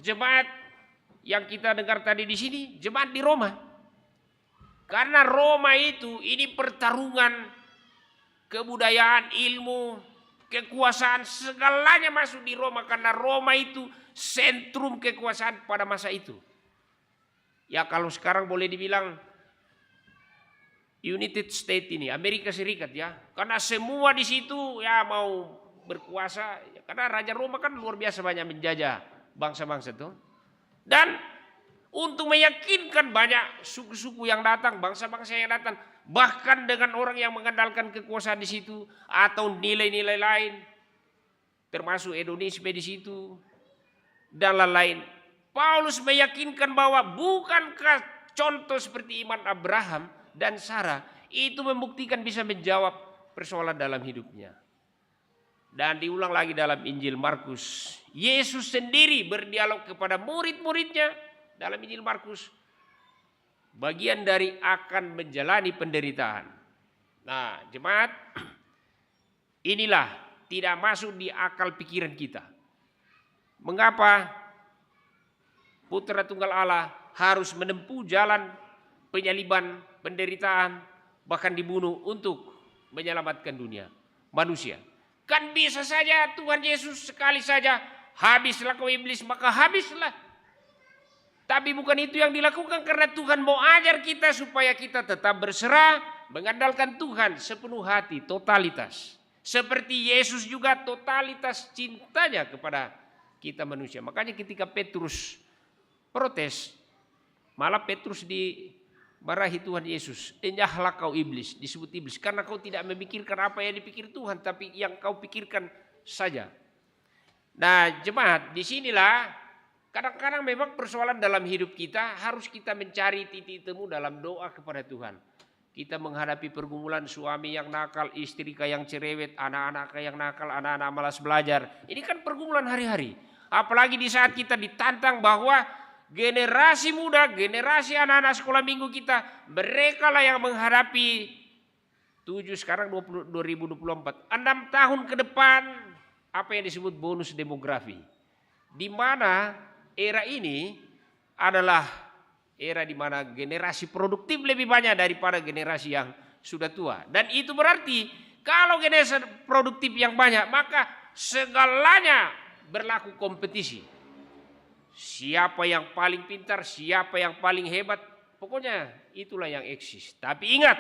jemaat yang kita dengar tadi di sini, jemaat di Roma. Karena Roma itu ini pertarungan kebudayaan, ilmu, kekuasaan, segalanya masuk di Roma. Karena Roma itu sentrum kekuasaan pada masa itu. Ya kalau sekarang boleh dibilang United States ini, Amerika Serikat ya. Karena semua di situ ya mau berkuasa. Karena Raja Roma kan luar biasa banyak menjajah bangsa-bangsa itu. Dan untuk meyakinkan banyak suku-suku yang datang, bangsa-bangsa yang datang, bahkan dengan orang yang mengandalkan kekuasaan di situ atau nilai-nilai lain, termasuk hedonisme di situ dan lain-lain. Paulus meyakinkan bahwa bukankah contoh seperti iman Abraham dan Sarah itu membuktikan bisa menjawab persoalan dalam hidupnya. Dan diulang lagi dalam Injil Markus, Yesus sendiri berdialog kepada murid-muridnya. Dalam Injil Markus, bagian dari akan menjalani penderitaan. Nah, jemaat, inilah tidak masuk di akal pikiran kita. Mengapa Putra Tunggal Allah harus menempuh jalan penyaliban, penderitaan, bahkan dibunuh untuk menyelamatkan dunia, manusia? Kan bisa saja Tuhan Yesus sekali saja, habislah kau iblis, maka habislah. Tapi bukan itu yang dilakukan, karena Tuhan mau ajar kita supaya kita tetap berserah, mengandalkan Tuhan sepenuh hati, totalitas. Seperti Yesus juga totalitas cintanya kepada kita manusia. Makanya ketika Petrus protes, malah Petrus dimarahi Tuhan Yesus. Enyahlah kau iblis, disebut iblis. Karena kau tidak memikirkan apa yang dipikir Tuhan, tapi yang kau pikirkan saja. Nah jemaat, disinilah kadang-kadang memang persoalan dalam hidup kita harus kita mencari titik temu dalam doa kepada Tuhan. Kita menghadapi pergumulan suami yang nakal, istri yang cerewet, anak-anak yang nakal, anak-anak malas belajar. Ini kan pergumulan hari-hari. Apalagi di saat kita ditantang bahwa generasi muda, generasi anak-anak sekolah minggu kita, mereka lah yang menghadapi 2024, 6 tahun ke depan apa yang disebut bonus demografi. Di mana era ini adalah era di mana generasi produktif lebih banyak daripada generasi yang sudah tua. Dan itu berarti kalau generasi produktif yang banyak, maka segalanya berlaku kompetisi. Siapa yang paling pintar, siapa yang paling hebat, pokoknya itulah yang eksis. Tapi ingat,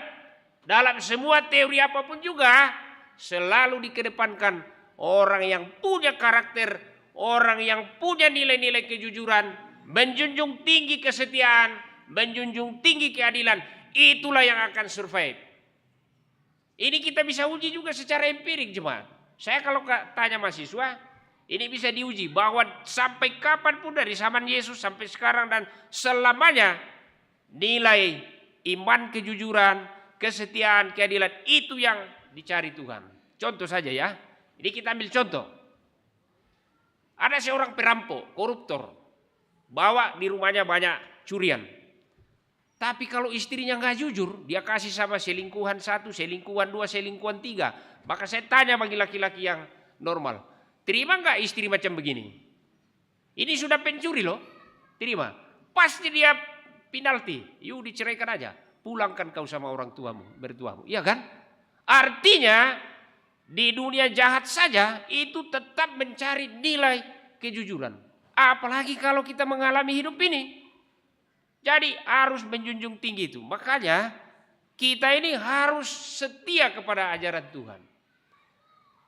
dalam semua teori apapun juga selalu dikedepankan orang yang punya karakter, orang yang punya nilai-nilai kejujuran, menjunjung tinggi kesetiaan, menjunjung tinggi keadilan, itulah yang akan survive. Ini kita bisa uji juga secara empirik jemaat. Saya kalau tanya mahasiswa, ini bisa diuji bahwa sampai kapanpun dari zaman Yesus sampai sekarang dan selamanya nilai iman, kejujuran, kesetiaan, keadilan itu yang dicari Tuhan. Contoh saja ya, ini kita ambil contoh. Ada seorang perampok, koruptor, bawa di rumahnya banyak curian. Tapi kalau istrinya nggak jujur, dia kasih sama selingkuhan 1, selingkuhan 2, selingkuhan 3. Maka saya tanya bagi laki-laki yang normal, terima nggak istri macam begini? Ini sudah pencuri loh, terima. Pasti dia penalti, yuk diceraikan aja, pulangkan kau sama orang tuamu, mertuamu, iya kan? Artinya di dunia jahat saja itu tetap mencari nilai kejujuran. Apalagi kalau kita mengalami hidup ini. Jadi harus menjunjung tinggi itu. Makanya kita ini harus setia kepada ajaran Tuhan.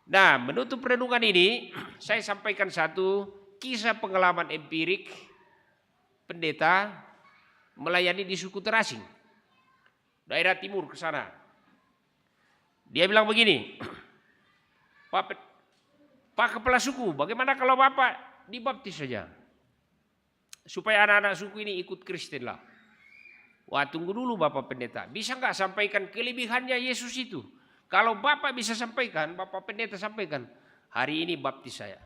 Nah, menutup renungan ini saya sampaikan satu kisah pengalaman empirik pendeta melayani di suku terasing, daerah timur ke sana. Dia bilang begini, Pak Kepala Suku, bagaimana kalau Bapak dibaptis saja? Supaya anak-anak suku ini ikut Kristen lah. Wah, tunggu dulu Bapak Pendeta. Bisa nggak sampaikan kelebihannya Yesus itu? Kalau Bapak bisa sampaikan, Bapak Pendeta sampaikan, hari ini baptis saya.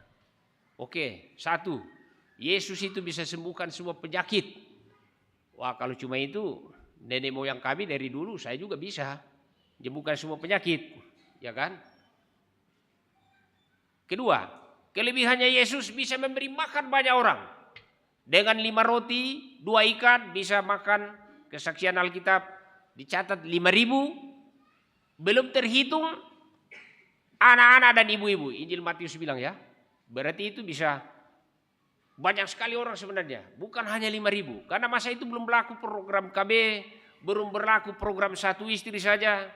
Oke, 1, Yesus itu bisa sembuhkan semua penyakit. Wah, kalau cuma itu, nenek moyang kami dari dulu, saya juga bisa sembuhkan semua penyakit. Ya kan? Kedua, kelebihannya Yesus bisa memberi makan banyak orang. Dengan 5 roti, 2 ikan bisa makan, kesaksian Alkitab dicatat 5.000. Belum terhitung anak-anak dan ibu-ibu. Injil Matius bilang ya. Berarti itu bisa banyak sekali orang sebenarnya. Bukan hanya 5.000. Karena masa itu belum berlaku program KB, belum berlaku program 1 istri saja.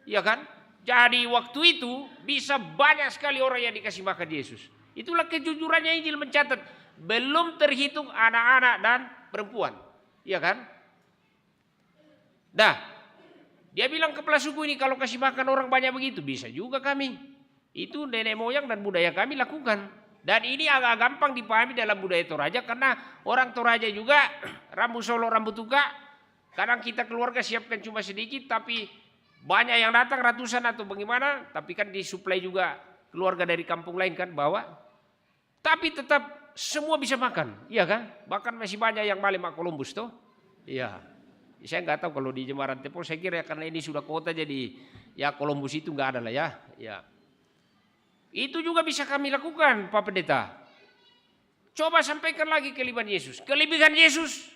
Ya kan? Jadi waktu itu bisa banyak sekali orang yang dikasih makan Yesus. Itulah kejujurannya Injil mencatat. Belum terhitung anak-anak dan perempuan. Iya kan? Nah, dia bilang kepala suku ini kalau kasih makan orang banyak begitu. Bisa juga kami. Itu nenek moyang dan budaya kami lakukan. Dan ini agak gampang dipahami dalam budaya Toraja. Karena orang Toraja juga rambut Solo, rambut Tuka. Kadang kita keluarga siapkan cuma sedikit tapi banyak yang datang ratusan atau bagaimana, tapi kan disuplai juga keluarga dari kampung lain kan bawa. Tapi tetap semua bisa makan, iya kan? Bahkan masih banyak yang balik mak Columbus tuh. Iya. Saya nggak tahu kalau di Jembaran Tepol, saya kira karena ini sudah kota jadi ya Columbus itu nggak ada lah ya. Ya. Itu juga bisa kami lakukan, Pak Pendeta. Coba sampaikan lagi kelebihan Yesus. Kelebihan Yesus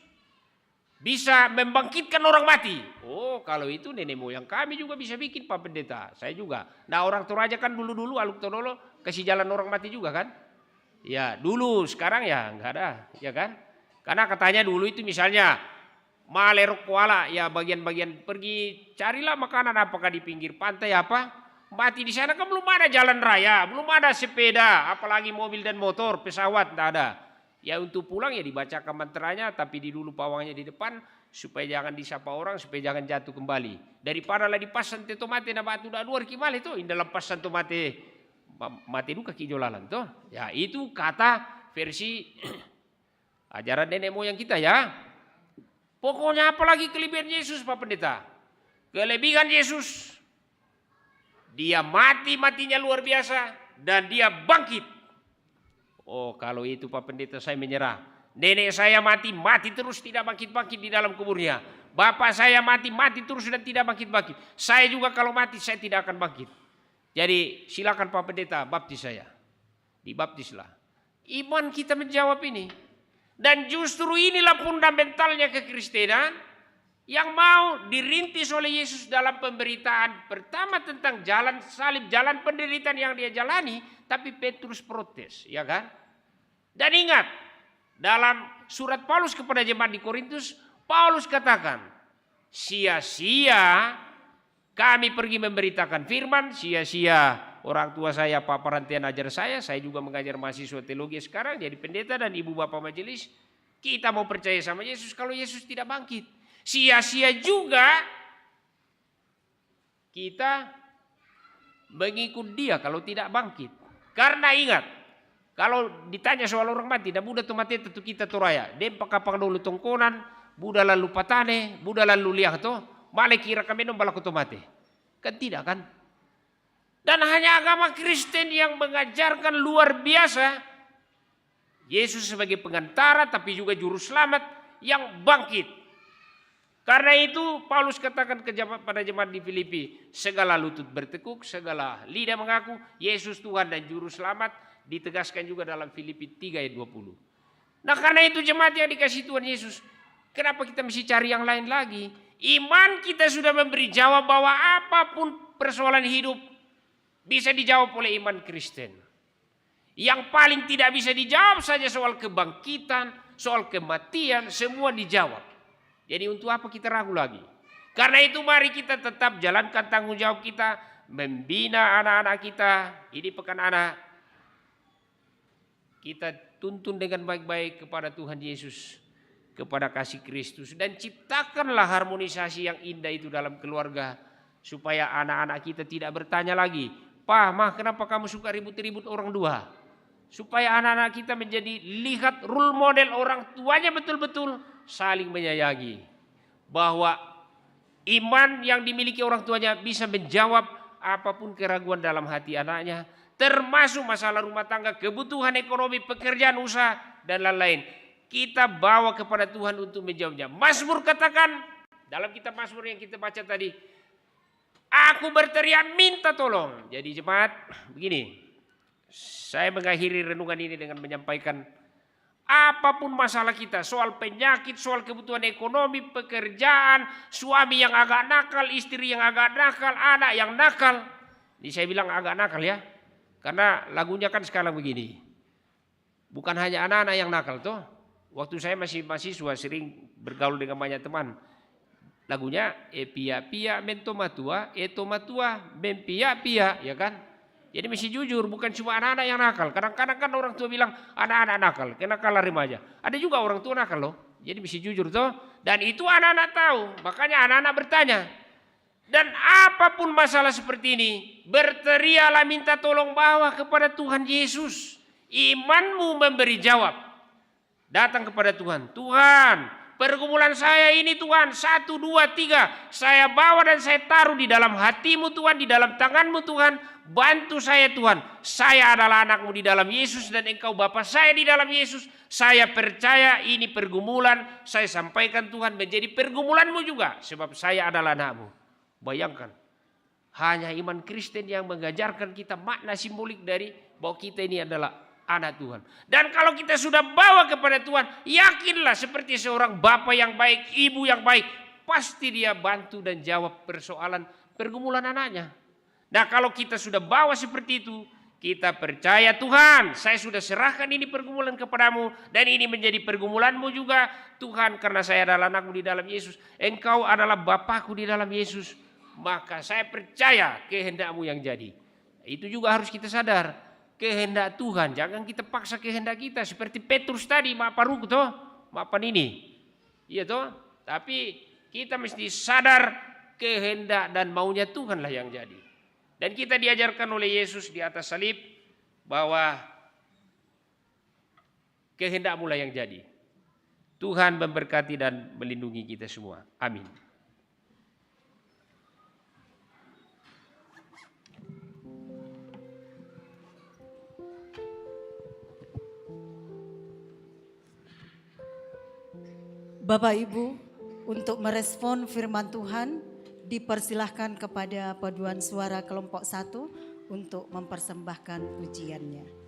bisa membangkitkan orang mati. Oh, kalau itu nenek moyang kami juga bisa bikin, Pak Pendeta. Saya juga. Nah, orang Toraja kan dulu Aluk Todolo kasih jalan orang mati juga kan? Ya, dulu, sekarang ya enggak ada, ya kan? Karena katanya dulu itu misalnya Maler Kuala, ya bagian-bagian pergi carilah makanan apakah di pinggir pantai apa? Mati di sana kan belum ada jalan raya, belum ada sepeda, apalagi mobil dan motor, pesawat enggak ada. Ya untuk pulang ya dibacakan mantranya tapi di dulu pawangnya di depan supaya jangan disapa orang, supaya jangan jatuh kembali. Daripada lah dipasan te tomate na batu da luar kimale to, indah lempasan tomate mati duka kijolalan to. Ya itu kata versi ajaran nenek moyang kita ya. Pokoknya apalagi kelebihan Yesus Pak Pendeta. Kelebihan Yesus, dia matinya luar biasa dan dia bangkit. Oh, kalau itu Pak Pendeta saya menyerah. Nenek saya mati terus tidak bangkit-bangkit di dalam kuburnya. Bapak saya mati terus dan tidak bangkit-bangkit. Saya juga kalau mati saya tidak akan bangkit. Jadi silakan Pak Pendeta baptis saya. Dibaptislah. Iman kita menjawab ini. Dan justru inilah fundamentalnya kekristenan yang mau dirintis oleh Yesus dalam pemberitaan pertama tentang jalan salib, jalan penderitaan yang dia jalani, tapi Petrus protes, ya kan? Dan ingat, dalam surat Paulus kepada jemaat di Korintus, Paulus katakan, sia-sia kami pergi memberitakan firman, sia-sia orang tua saya Pak Parantian ajar saya juga mengajar mahasiswa teologi sekarang jadi pendeta dan ibu bapak majelis. Kita mau percaya sama Yesus kalau Yesus tidak bangkit. Sia-sia juga kita mengikut dia kalau tidak bangkit. Karena ingat, kalau ditanya soal orang mati, dah budak tu mati tentu kita toraya. Dempak kapang dulu tongkonan, budak lalu patane, budak lalu liah to, male kira kami nombalaku tu mati. Kan tidak kan? Dan hanya agama Kristen yang mengajarkan luar biasa Yesus sebagai pengantara tapi juga juru selamat yang bangkit. Karena itu Paulus katakan pada jemaat di Filipi, segala lutut bertekuk, segala lidah mengaku Yesus Tuhan dan juru selamat. Ditegaskan juga dalam Filipi 3 ayat 20. Nah karena itu jemaat yang dikasih Tuhan Yesus, kenapa kita mesti cari yang lain lagi? Iman kita sudah memberi jawab bahwa apapun persoalan hidup bisa dijawab oleh iman Kristen. Yang paling tidak bisa dijawab saja soal kebangkitan, soal kematian, semua dijawab. Jadi untuk apa kita ragu lagi? Karena itu mari kita tetap jalankan tanggung jawab kita, membina anak-anak kita. Ini pekan anak. Kita tuntun dengan baik-baik kepada Tuhan Yesus, kepada kasih Kristus. Dan ciptakanlah harmonisasi yang indah itu dalam keluarga. Supaya anak-anak kita tidak bertanya lagi, Pa, Ma, kenapa kamu suka ribut-ribut orang dua? Supaya anak-anak kita menjadi lihat role model orang tuanya betul-betul saling menyayangi. Bahwa iman yang dimiliki orang tuanya bisa menjawab apapun keraguan dalam hati anaknya. Termasuk masalah rumah tangga, kebutuhan ekonomi, pekerjaan, usaha, dan lain-lain. Kita bawa kepada Tuhan untuk menjawabnya. Mazmur katakan, dalam kitab Mazmur yang kita baca tadi, aku berteriak minta tolong. Jadi jemaat, begini, saya mengakhiri renungan ini dengan menyampaikan, apapun masalah kita, soal penyakit, soal kebutuhan ekonomi, pekerjaan, suami yang agak nakal, istri yang agak nakal, anak yang nakal. Ini saya bilang agak nakal ya, karena lagunya kan sekarang begini. Bukan hanya anak-anak yang nakal toh. Waktu saya masih mahasiswa sering bergaul dengan banyak teman. Lagunya pia-pia mentomatua, etomatua mempia-pia, ya kan? Jadi mesti jujur, bukan cuma anak-anak yang nakal. Kadang-kadang kan orang tua bilang anak-anak nakal, kenakalan remaja. Ada juga orang tua nakal loh. Jadi mesti jujur toh. Dan itu anak-anak tahu, makanya anak-anak bertanya. Dan apapun masalah seperti ini, berteriaklah minta tolong bawa kepada Tuhan Yesus. Imanmu memberi jawab. Datang kepada Tuhan. Tuhan, pergumulan saya ini Tuhan, 1, 2, 3. Saya bawa dan saya taruh di dalam hatimu Tuhan, di dalam tanganmu Tuhan. Bantu saya Tuhan. Saya adalah anakmu di dalam Yesus dan engkau Bapa saya di dalam Yesus. Saya percaya ini pergumulan. Saya sampaikan Tuhan menjadi pergumulanmu juga. Sebab saya adalah anakmu. Bayangkan. Hanya iman Kristen yang mengajarkan kita makna simbolik dari bahwa kita ini adalah anak Tuhan. Dan kalau kita sudah bawa kepada Tuhan, yakinlah seperti seorang bapak yang baik, ibu yang baik, pasti dia bantu dan jawab persoalan pergumulan anaknya. Nah, kalau kita sudah bawa seperti itu, kita percaya Tuhan, saya sudah serahkan ini pergumulan kepadamu dan ini menjadi pergumulanmu juga Tuhan, karena saya adalah anakmu di dalam Yesus, engkau adalah bapakku di dalam Yesus, maka saya percaya kehendakmu yang jadi. Itu juga harus kita sadar. Kehendak Tuhan, jangan kita paksa kehendak kita seperti Petrus tadi, maaparuk toh, maapan ini, iya toh. Tapi kita mesti sadar kehendak dan maunya Tuhanlah yang jadi. Dan kita diajarkan oleh Yesus di atas salib bahwa kehendakmu lah yang jadi. Tuhan memberkati dan melindungi kita semua. Amin. Bapak Ibu, untuk merespon firman Tuhan, dipersilahkan kepada paduan suara kelompok 1 untuk mempersembahkan pujiannya.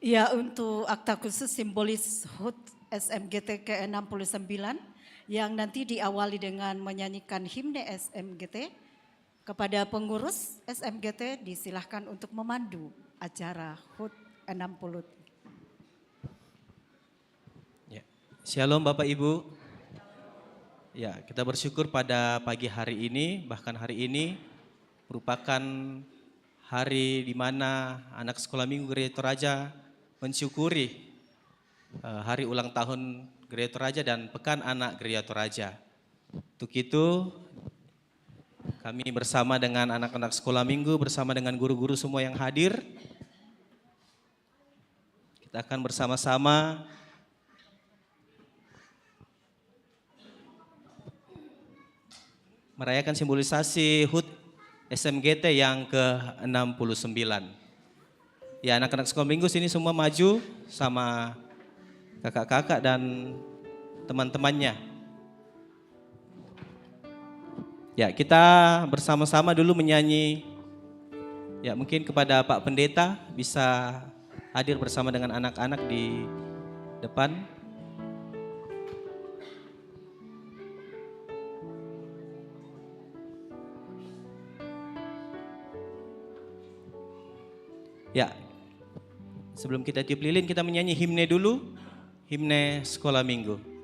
Ya, untuk akta khusus simbolis HUT SMGT ke-69 yang nanti diawali dengan menyanyikan himne SMGT. Kepada pengurus SMGT disilahkan untuk memandu acara HUT 60. Ya. Shalom Bapak Ibu. Ya, kita bersyukur pada pagi hari ini, bahkan hari ini merupakan hari di mana anak sekolah minggu Gereja Toraja mensyukuri hari ulang tahun Gereja Toraja dan Pekan Anak Gereja Toraja. Untuk itu kami bersama dengan anak-anak sekolah minggu, bersama dengan guru-guru semua yang hadir, kita akan bersama-sama merayakan simbolisasi HUT SMGT yang ke-69. Ya, anak-anak sekolah minggu sini semua maju sama kakak-kakak dan teman-temannya. Ya, kita bersama-sama dulu menyanyi. Ya, mungkin kepada Pak Pendeta bisa hadir bersama dengan anak-anak di depan. Ya, sebelum kita tiup lilin, kita menyanyi himne dulu, himne sekolah minggu.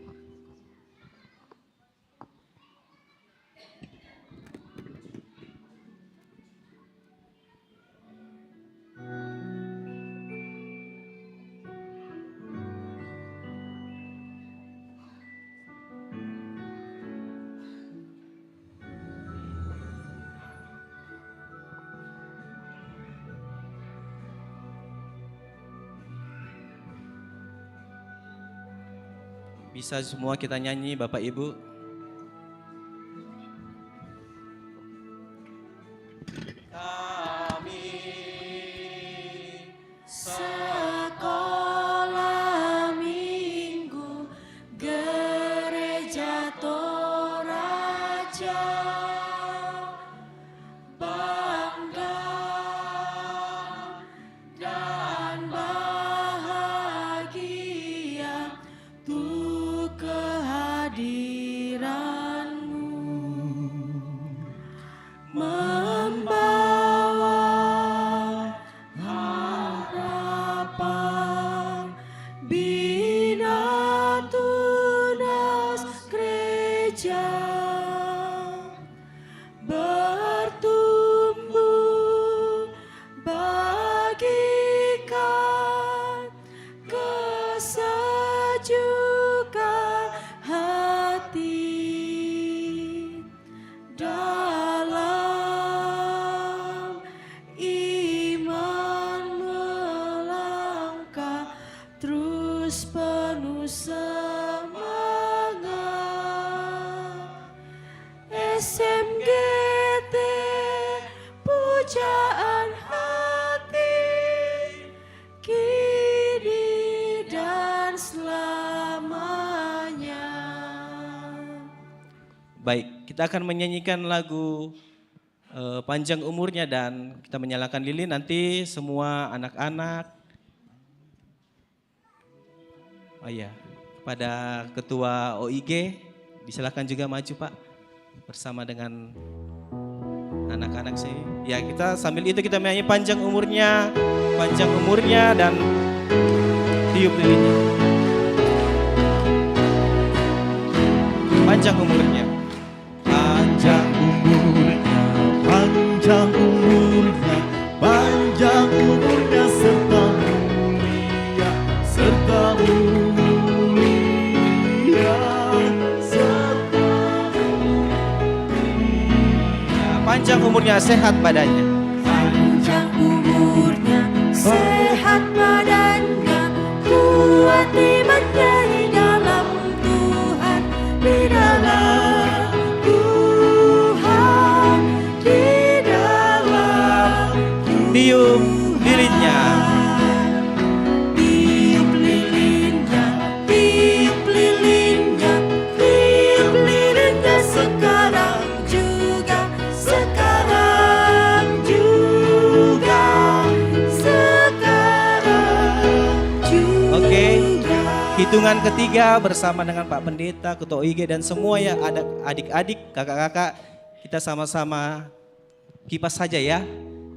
Bisa semua kita nyanyi Bapak Ibu. Kami Sekolah Minggu Gereja Toraja bangga dan bahagia untuk kehadiranmu, membawa harapan bina tunas gereja bertumbuh bagikan kesejukan hati dalam iman melangkah terus penuh semangat. SMGT pujaan hati kini dan selamanya. Baik, kita akan menyanyikan lagu Panjang Umurnya dan kita menyalakan lilin. Nanti semua anak-anak, oh iya, kepada Ketua OIG disilakan juga maju Pak bersama dengan anak-anak sini. Ya, kita sambil itu kita menyanyi panjang umurnya dan tiup lilinnya. Panjang umurnya. Panjang umurnya, panjang umurnya, panjang umurnya serta mulia, serta mulia, serta mulia. Panjang umurnya, sehat badannya. Panjang umurnya, sehat badannya, kuat imannya di dalam Tuhan, di dalam Tuhan, di dalam Tiup lilinnya. tiup lilinnya, tiup lilinnya, tiup lilinnya sekarang juga, sekarang juga, sekarang hitungan ketiga bersama dengan Pak Pendeta, Ketua OIG dan semua ya ada adik-adik, kakak-kakak, kita sama-sama kipas saja ya.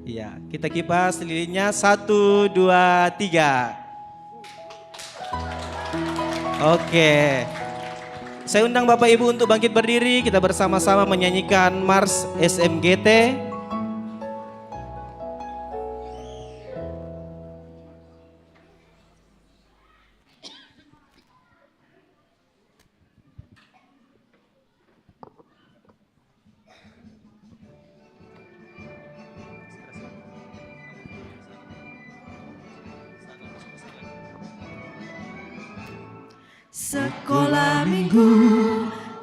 Iya, kita kipas lilinnya 1, 2, 3. Oke. Saya undang Bapak Ibu untuk bangkit berdiri, kita bersama-sama menyanyikan Mars SMGT. Sekolah minggu,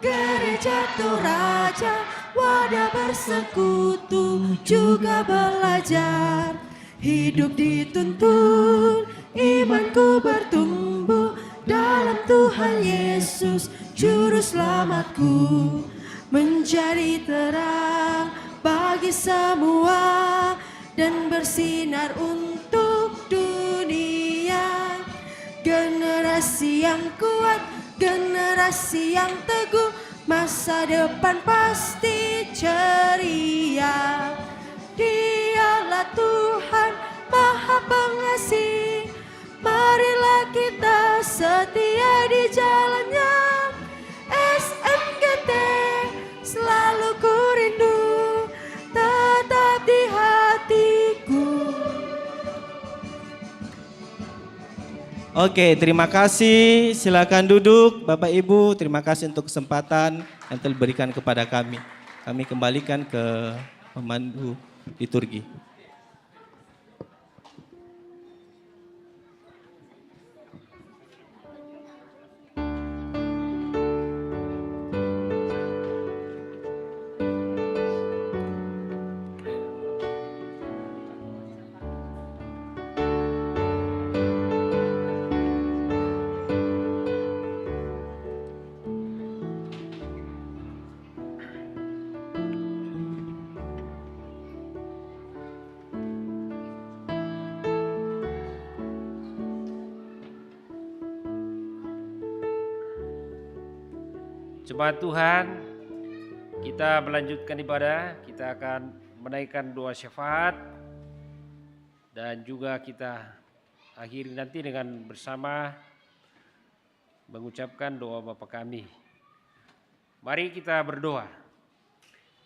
gereja Toraja, wadah bersekutu juga belajar. Hidup dituntun, imanku bertumbuh dalam Tuhan Yesus, Juru Selamatku. Menjadi terang bagi semua dan bersinar untuk dunia. Generasi yang kuat, generasi yang teguh, masa depan pasti ceria. Dialah Tuhan Maha Pengasih, marilah kita setia di jalannya. SMGT selalu ku rindu, tetap di hatiku. Oke, terima kasih. Silakan duduk Bapak Ibu. Terima kasih untuk kesempatan yang telah diberikan kepada kami. Kami kembalikan ke pemandu liturgi. Jemaat Tuhan, kita melanjutkan ibadah, kita akan menaikkan doa syafaat dan juga kita akhiri nanti dengan bersama mengucapkan doa Bapa kami. Mari kita berdoa.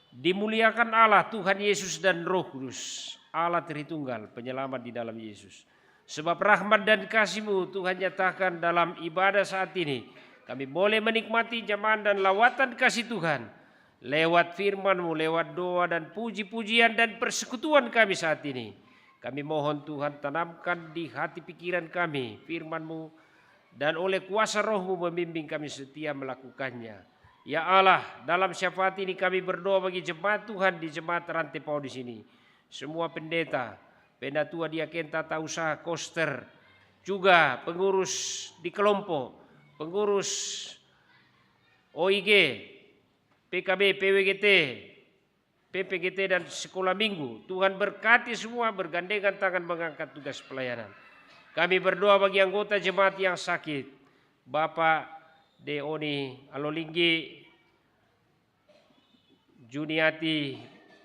Dimuliakan Allah Tuhan Yesus dan Roh Kudus, Allah Tritunggal, penyelamat di dalam Yesus. Sebab rahmat dan kasih-Mu Tuhan nyatakan dalam ibadah saat ini. Kami boleh menikmati jamahan dan lawatan kasih Tuhan lewat firman-Mu, lewat doa dan puji-pujian dan persekutuan kami saat ini. Kami mohon Tuhan tanamkan di hati pikiran kami firman-Mu dan oleh kuasa Roh-Mu membimbing kami setia melakukannya. Ya Allah, dalam syafaat ini kami berdoa bagi jemaat Tuhan di jemaat Rantai Pau di sini. Semua pendeta, pendatua diaken tata usaha koster, juga pengurus di kelompok, pengurus OIG, PKB, PWGT, PPGT dan sekolah minggu. Tuhan berkati semua bergandengan tangan mengangkat tugas pelayanan. Kami berdoa bagi anggota jemaat yang sakit. Bapak Deoni Alolinggi, Juniati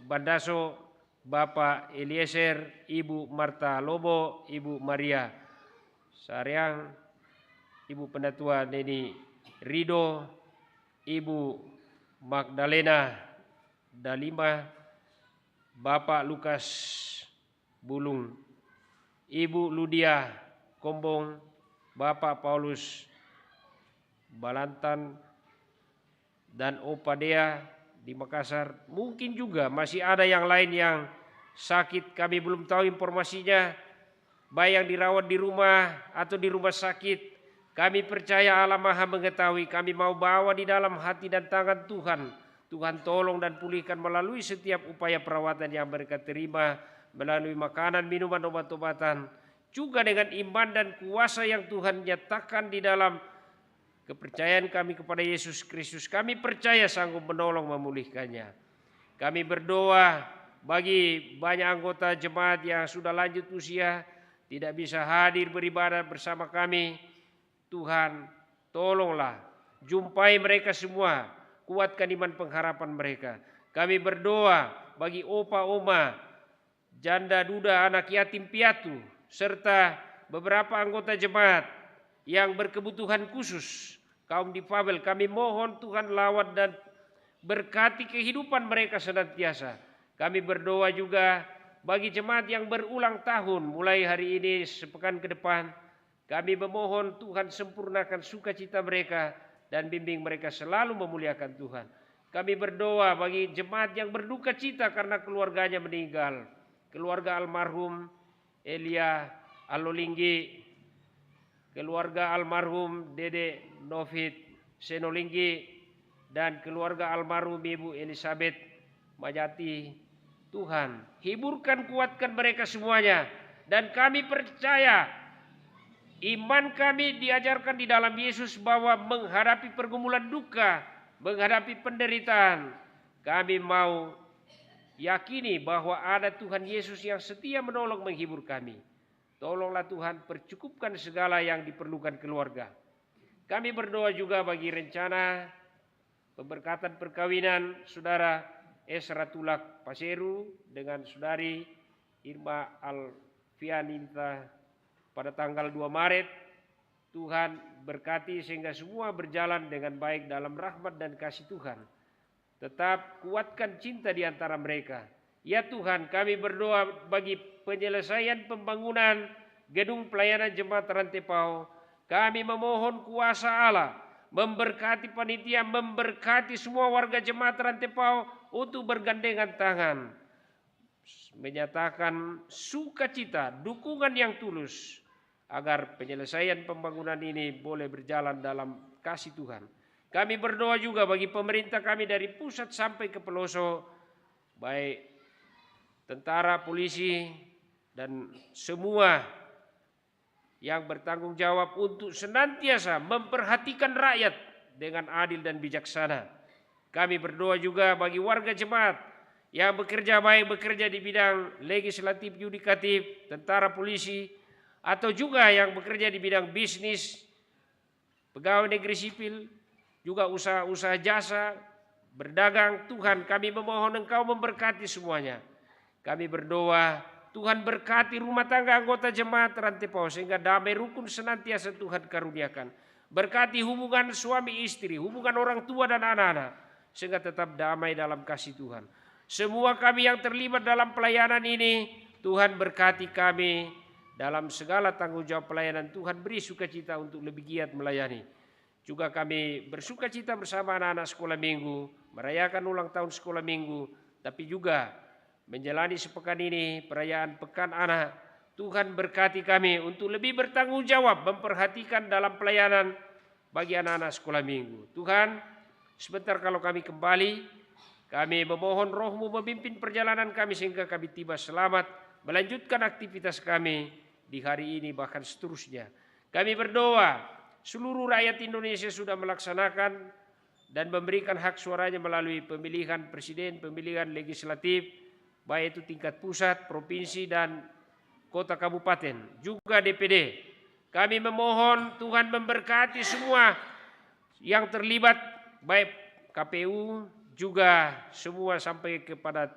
Bandaso, Bapak Eliezer, Ibu Marta Lobo, Ibu Maria Saryang, Ibu Pendatua Neni Rido, Ibu Magdalena Dalima, Bapak Lukas Bulung, Ibu Ludia Kombong, Bapak Paulus Balantan, dan Opa Dea di Makassar. Mungkin juga masih ada yang lain yang sakit, kami belum tahu informasinya, baik yang dirawat di rumah atau di rumah sakit. Kami percaya Allah Maha mengetahui, kami mau bawa di dalam hati dan tangan Tuhan. Tuhan tolong dan pulihkan melalui setiap upaya perawatan yang mereka terima, melalui makanan, minuman, obat-obatan, juga dengan iman dan kuasa yang Tuhan nyatakan di dalam kepercayaan kami kepada Yesus Kristus. Kami percaya sanggup menolong memulihkannya. Kami berdoa bagi banyak anggota jemaat yang sudah lanjut usia, tidak bisa hadir beribadah bersama kami. Tuhan tolonglah jumpai mereka semua, kuatkan iman pengharapan mereka. Kami berdoa bagi opa oma, janda duda, anak yatim piatu, serta beberapa anggota jemaat yang berkebutuhan khusus, kaum difabel. Kami mohon Tuhan lawat dan berkati kehidupan mereka senantiasa. Kami berdoa juga bagi jemaat yang berulang tahun mulai hari ini sepekan ke depan. Kami memohon Tuhan sempurnakan sukacita mereka dan bimbing mereka selalu memuliakan Tuhan. Kami berdoa bagi jemaat yang berduka cita karena keluarganya meninggal. Keluarga almarhum Elia Alolinggi, keluarga almarhum Dede Novit Senolinggi, dan keluarga almarhum Ibu Elizabeth Majati. Tuhan, hiburkan, kuatkan mereka semuanya. Dan kami percaya, iman kami diajarkan di dalam Yesus bahwa menghadapi pergumulan duka, menghadapi penderitaan, kami mau yakini bahwa ada Tuhan Yesus yang setia menolong menghibur kami. Tolonglah Tuhan, percukupkan segala yang diperlukan keluarga. Kami berdoa juga bagi rencana pemberkatan perkawinan saudara Esra Tulak Paseru dengan saudari Irma Alfianinta pada tanggal 2 Maret. Tuhan berkati sehingga semua berjalan dengan baik dalam rahmat dan kasih Tuhan. Tetap kuatkan cinta di antara mereka. Ya Tuhan, kami berdoa bagi penyelesaian pembangunan gedung pelayanan jemaat Rantepao. Kami memohon kuasa Allah memberkati panitia, memberkati semua warga jemaat Rantepao untuk bergandengan tangan, menyatakan sukacita, dukungan yang tulus agar penyelesaian pembangunan ini boleh berjalan dalam kasih Tuhan. Kami berdoa juga bagi pemerintah kami dari pusat sampai ke pelosok, baik tentara, polisi, dan semua yang bertanggung jawab untuk senantiasa memperhatikan rakyat dengan adil dan bijaksana. Kami berdoa juga bagi warga jemaat yang bekerja baik, bekerja di bidang legislatif, yudikatif, tentara, polisi, atau juga yang bekerja di bidang bisnis, pegawai negeri sipil, juga usaha-usaha jasa, berdagang. Tuhan, kami memohon Engkau memberkati semuanya. Kami berdoa Tuhan berkati rumah tangga anggota jemaat Rantepao sehingga damai rukun senantiasa Tuhan karuniakan. Berkati hubungan suami istri, hubungan orang tua dan anak-anak sehingga tetap damai dalam kasih Tuhan. Semua kami yang terlibat dalam pelayanan ini, Tuhan berkati kami dalam segala tanggung jawab pelayanan. Tuhan beri sukacita untuk lebih giat melayani. Juga kami bersukacita bersama anak-anak sekolah minggu, merayakan ulang tahun sekolah minggu, tapi juga menjalani sepekan ini perayaan Pekan Anak. Tuhan berkati kami untuk lebih bertanggung jawab memperhatikan dalam pelayanan bagi anak-anak sekolah minggu. Tuhan, sebentar kalau kami kembali, kami memohon Roh-Mu memimpin perjalanan kami sehingga kami tiba selamat melanjutkan aktivitas kami di hari ini bahkan seterusnya. Kami berdoa seluruh rakyat Indonesia sudah melaksanakan dan memberikan hak suaranya melalui pemilihan presiden, pemilihan legislatif, baik itu tingkat pusat, provinsi, dan kota kabupaten, juga DPD. Kami memohon Tuhan memberkati semua yang terlibat, baik KPU, juga semua sampai kepada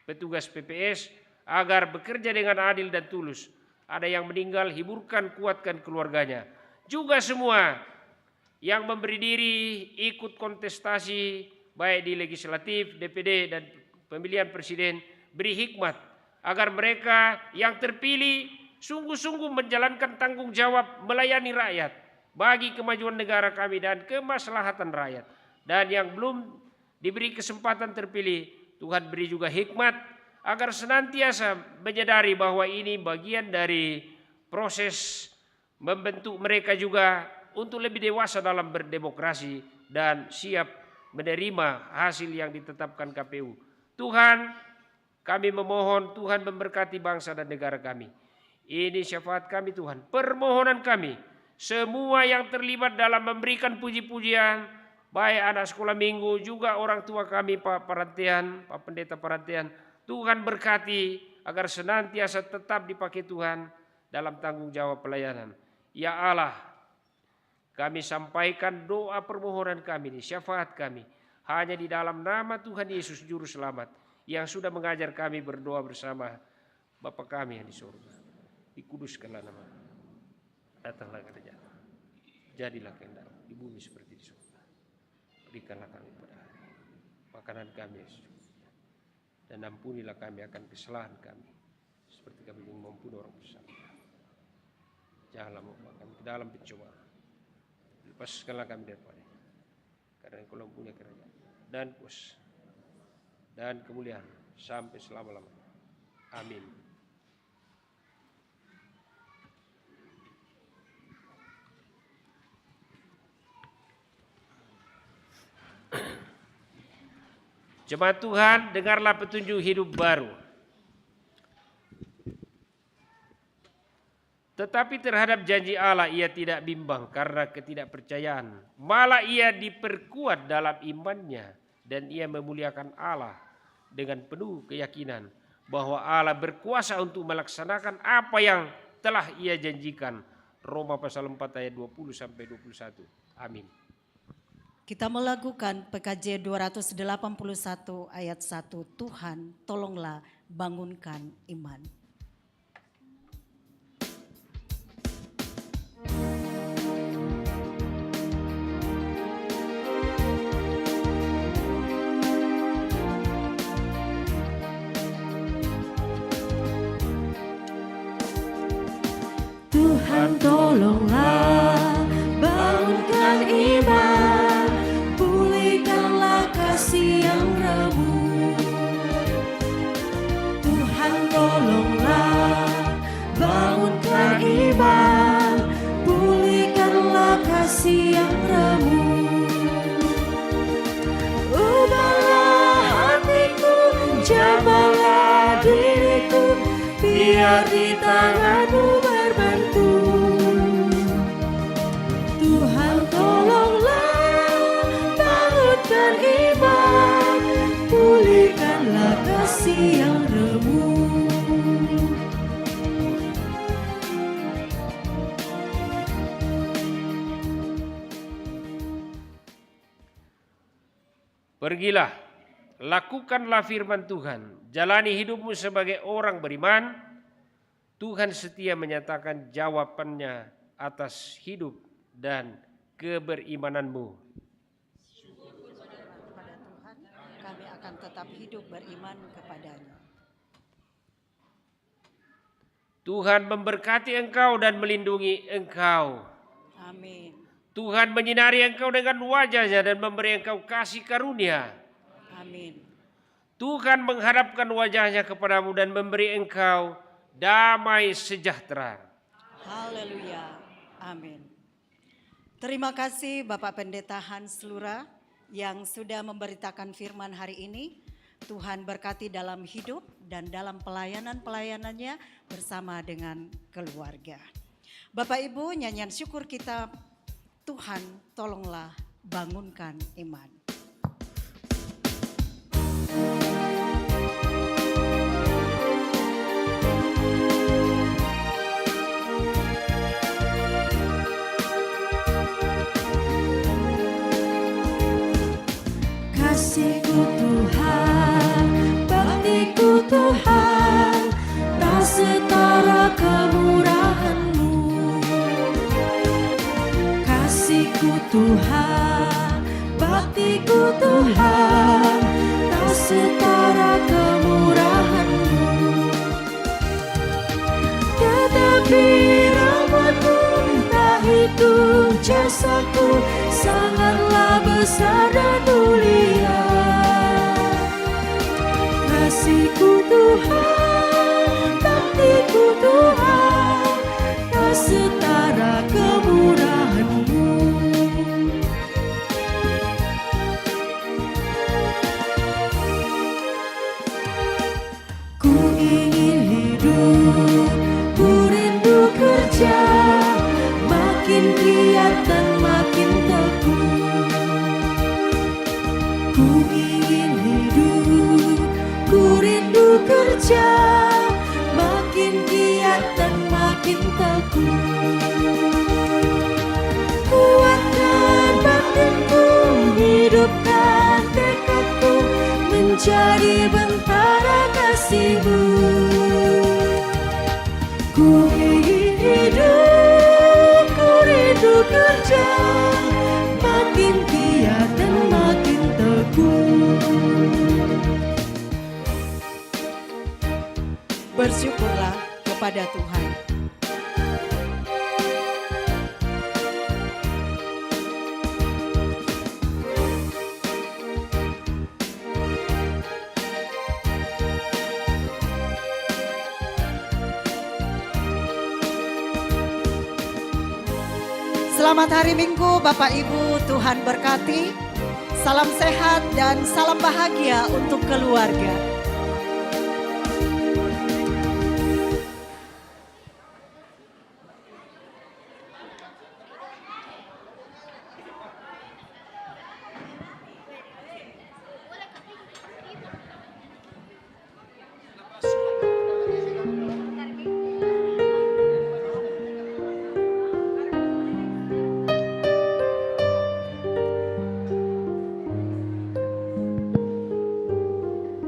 petugas PPS, agar bekerja dengan adil dan tulus. Ada yang meninggal, hiburkan, kuatkan keluarganya. Juga semua yang memberi diri ikut kontestasi, baik di legislatif, DPD, dan pemilihan presiden, beri hikmat agar mereka yang terpilih sungguh-sungguh menjalankan tanggung jawab melayani rakyat bagi kemajuan negara kami dan kemaslahatan rakyat. Dan yang belum diberi kesempatan terpilih, Tuhan beri juga hikmat agar senantiasa menyadari bahwa ini bagian dari proses membentuk mereka juga untuk lebih dewasa dalam berdemokrasi dan siap menerima hasil yang ditetapkan KPU. Tuhan, kami memohon Tuhan memberkati bangsa dan negara kami. Ini syafaat kami Tuhan, permohonan kami. Semua yang terlibat dalam memberikan puji-pujian, baik anak sekolah minggu, juga orang tua kami, Pak Parantian, Pak Pendeta Parantian, Tuhan berkati agar senantiasa tetap dipakai Tuhan dalam tanggung jawab pelayanan. Ya Allah, kami sampaikan doa permohonan kami ini, syafaat kami, hanya di dalam nama Tuhan Yesus Juru Selamat, yang sudah mengajar kami berdoa bersama Bapa kami yang di surga. Dikuduskanlah nama, datanglah kerajaan, jadilah kehendak di bumi seperti di surga. Berikanlah kami pada hari makanan kami yang secukupnya, dan ampunilah kami akan kesalahan kami, seperti kami mengampuni orang bersalah. Janganlah membawa kami ke dalam pencobaan, lepaskanlah kami daripadanya, karena Engkau punya kerajaan dan kuasa dan kemuliaan sampai selama-lamanya. Amin. Jemaat Tuhan, dengarlah petunjuk hidup baru. Tetapi terhadap janji Allah ia tidak bimbang karena ketidakpercayaan. Malah ia diperkuat dalam imannya dan ia memuliakan Allah dengan penuh keyakinan bahwa Allah berkuasa untuk melaksanakan apa yang telah ia janjikan. Roma pasal 4 ayat 20 sampai 21. Amin. Kita melakukan PKJ 281 ayat 1. Tuhan, tolonglah bangunkan iman. Tuhan tolonglah bangunkan iman, pulihkanlah kasih yang remuk. Tuhan tolonglah bangunkan iman, pulihkanlah kasih yang remuk. Ubahlah hatiku, jamahlah diriku, biar di tangan-Mu berbantu. Tuhan tolonglah bangunkan iman, pulihkanlah kasih yang remuk. Pergilah, lakukanlah firman Tuhan, jalani hidupmu sebagai orang beriman. Tuhan setia menyatakan jawabannya atas hidup dan keberimananmu. Syukur kepada Tuhan, kami akan tetap hidup beriman kepadanya. Tuhan memberkati engkau dan melindungi engkau. Amin. Tuhan menyinari engkau dengan wajah-Nya dan memberi engkau kasih karunia. Amin. Tuhan menghadapkan wajah-Nya kepadamu dan memberi engkau damai sejahtera. Haleluya. Amin. Terima kasih Bapak Pendeta Hans Lura yang sudah memberitakan firman hari ini. Tuhan berkati dalam hidup dan dalam pelayanan-pelayanannya bersama dengan keluarga. Bapak Ibu, nyanyian syukur kita, Tuhan tolonglah bangunkan iman. Kasih-Ku Tuhan, bakti-Ku Tuhan, tak setara kemurahan-Mu. Kasih-Ku Tuhan, bakti-Ku Tuhan, tak setara kemurahan-Mu. Tetapi rahmat-Mu tak hitung jasaku, sangatlah besar dan mulia. Kasih-Ku Tuhan, bakti-Ku Tuhan, tak setara kemurahan-Mu. Ku ingin hidup, ku rindu kerja, makin giat dan makin teguh. Ku ingin hidup, ku rindu kerja, makin giat dan makin teguh. bentara kasih-Mu. Ku ingin hidup, ku rindu kerja, makin giat dan makin teguh. Bersyukurlah kepada Tuhan. Selamat hari Minggu Bapak Ibu, Tuhan berkati. Salam sehat dan salam bahagia untuk keluarga.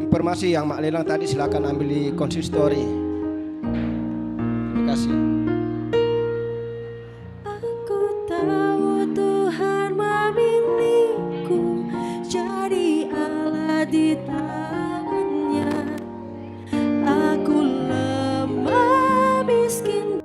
Informasi yang Mak Lelang tadi silakan ambil di konsistori. Terima kasih. Aku tahu Tuhan memilihku jadi alat di tangannya. Aku lemah miskin.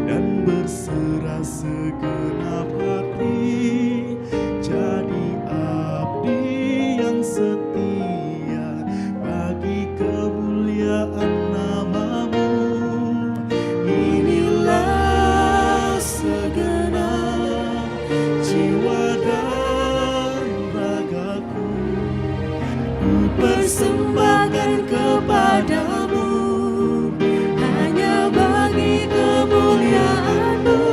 Dan berserah segenap hati, jadi abdi yang setia bagi kemuliaan nama-Mu. Inilah segenap jiwa dan ragaku, ku persembahkan kepada-Mu. Kemuliaan-Mu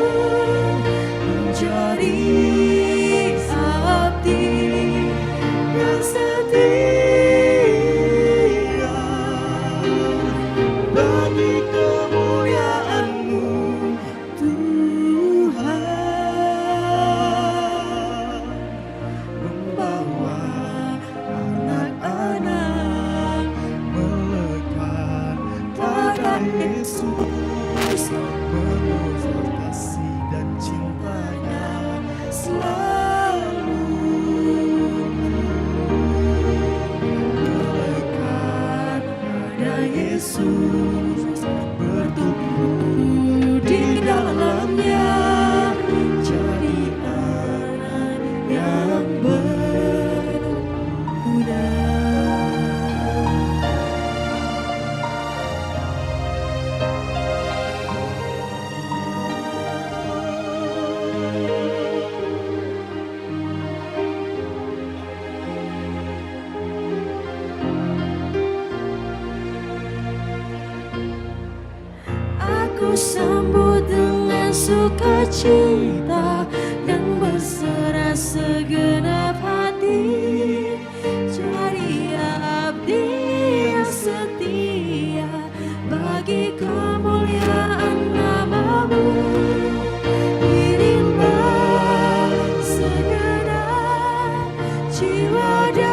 menjadi abdi yang setia bagi kemuliaan-Mu, Tuhan. Membawa anak-anak melekat pada Yesus, menurut kasih dan cintanya selalu melekat pada Yesus, bertumbuh di dalamnya, jadi anak yang berguna. Aku sambut dengan sukacita dan berserah segenap hati, jadi abdi yang setia bagi kemuliaan nama-Mu. Inilah segenap jiwa dan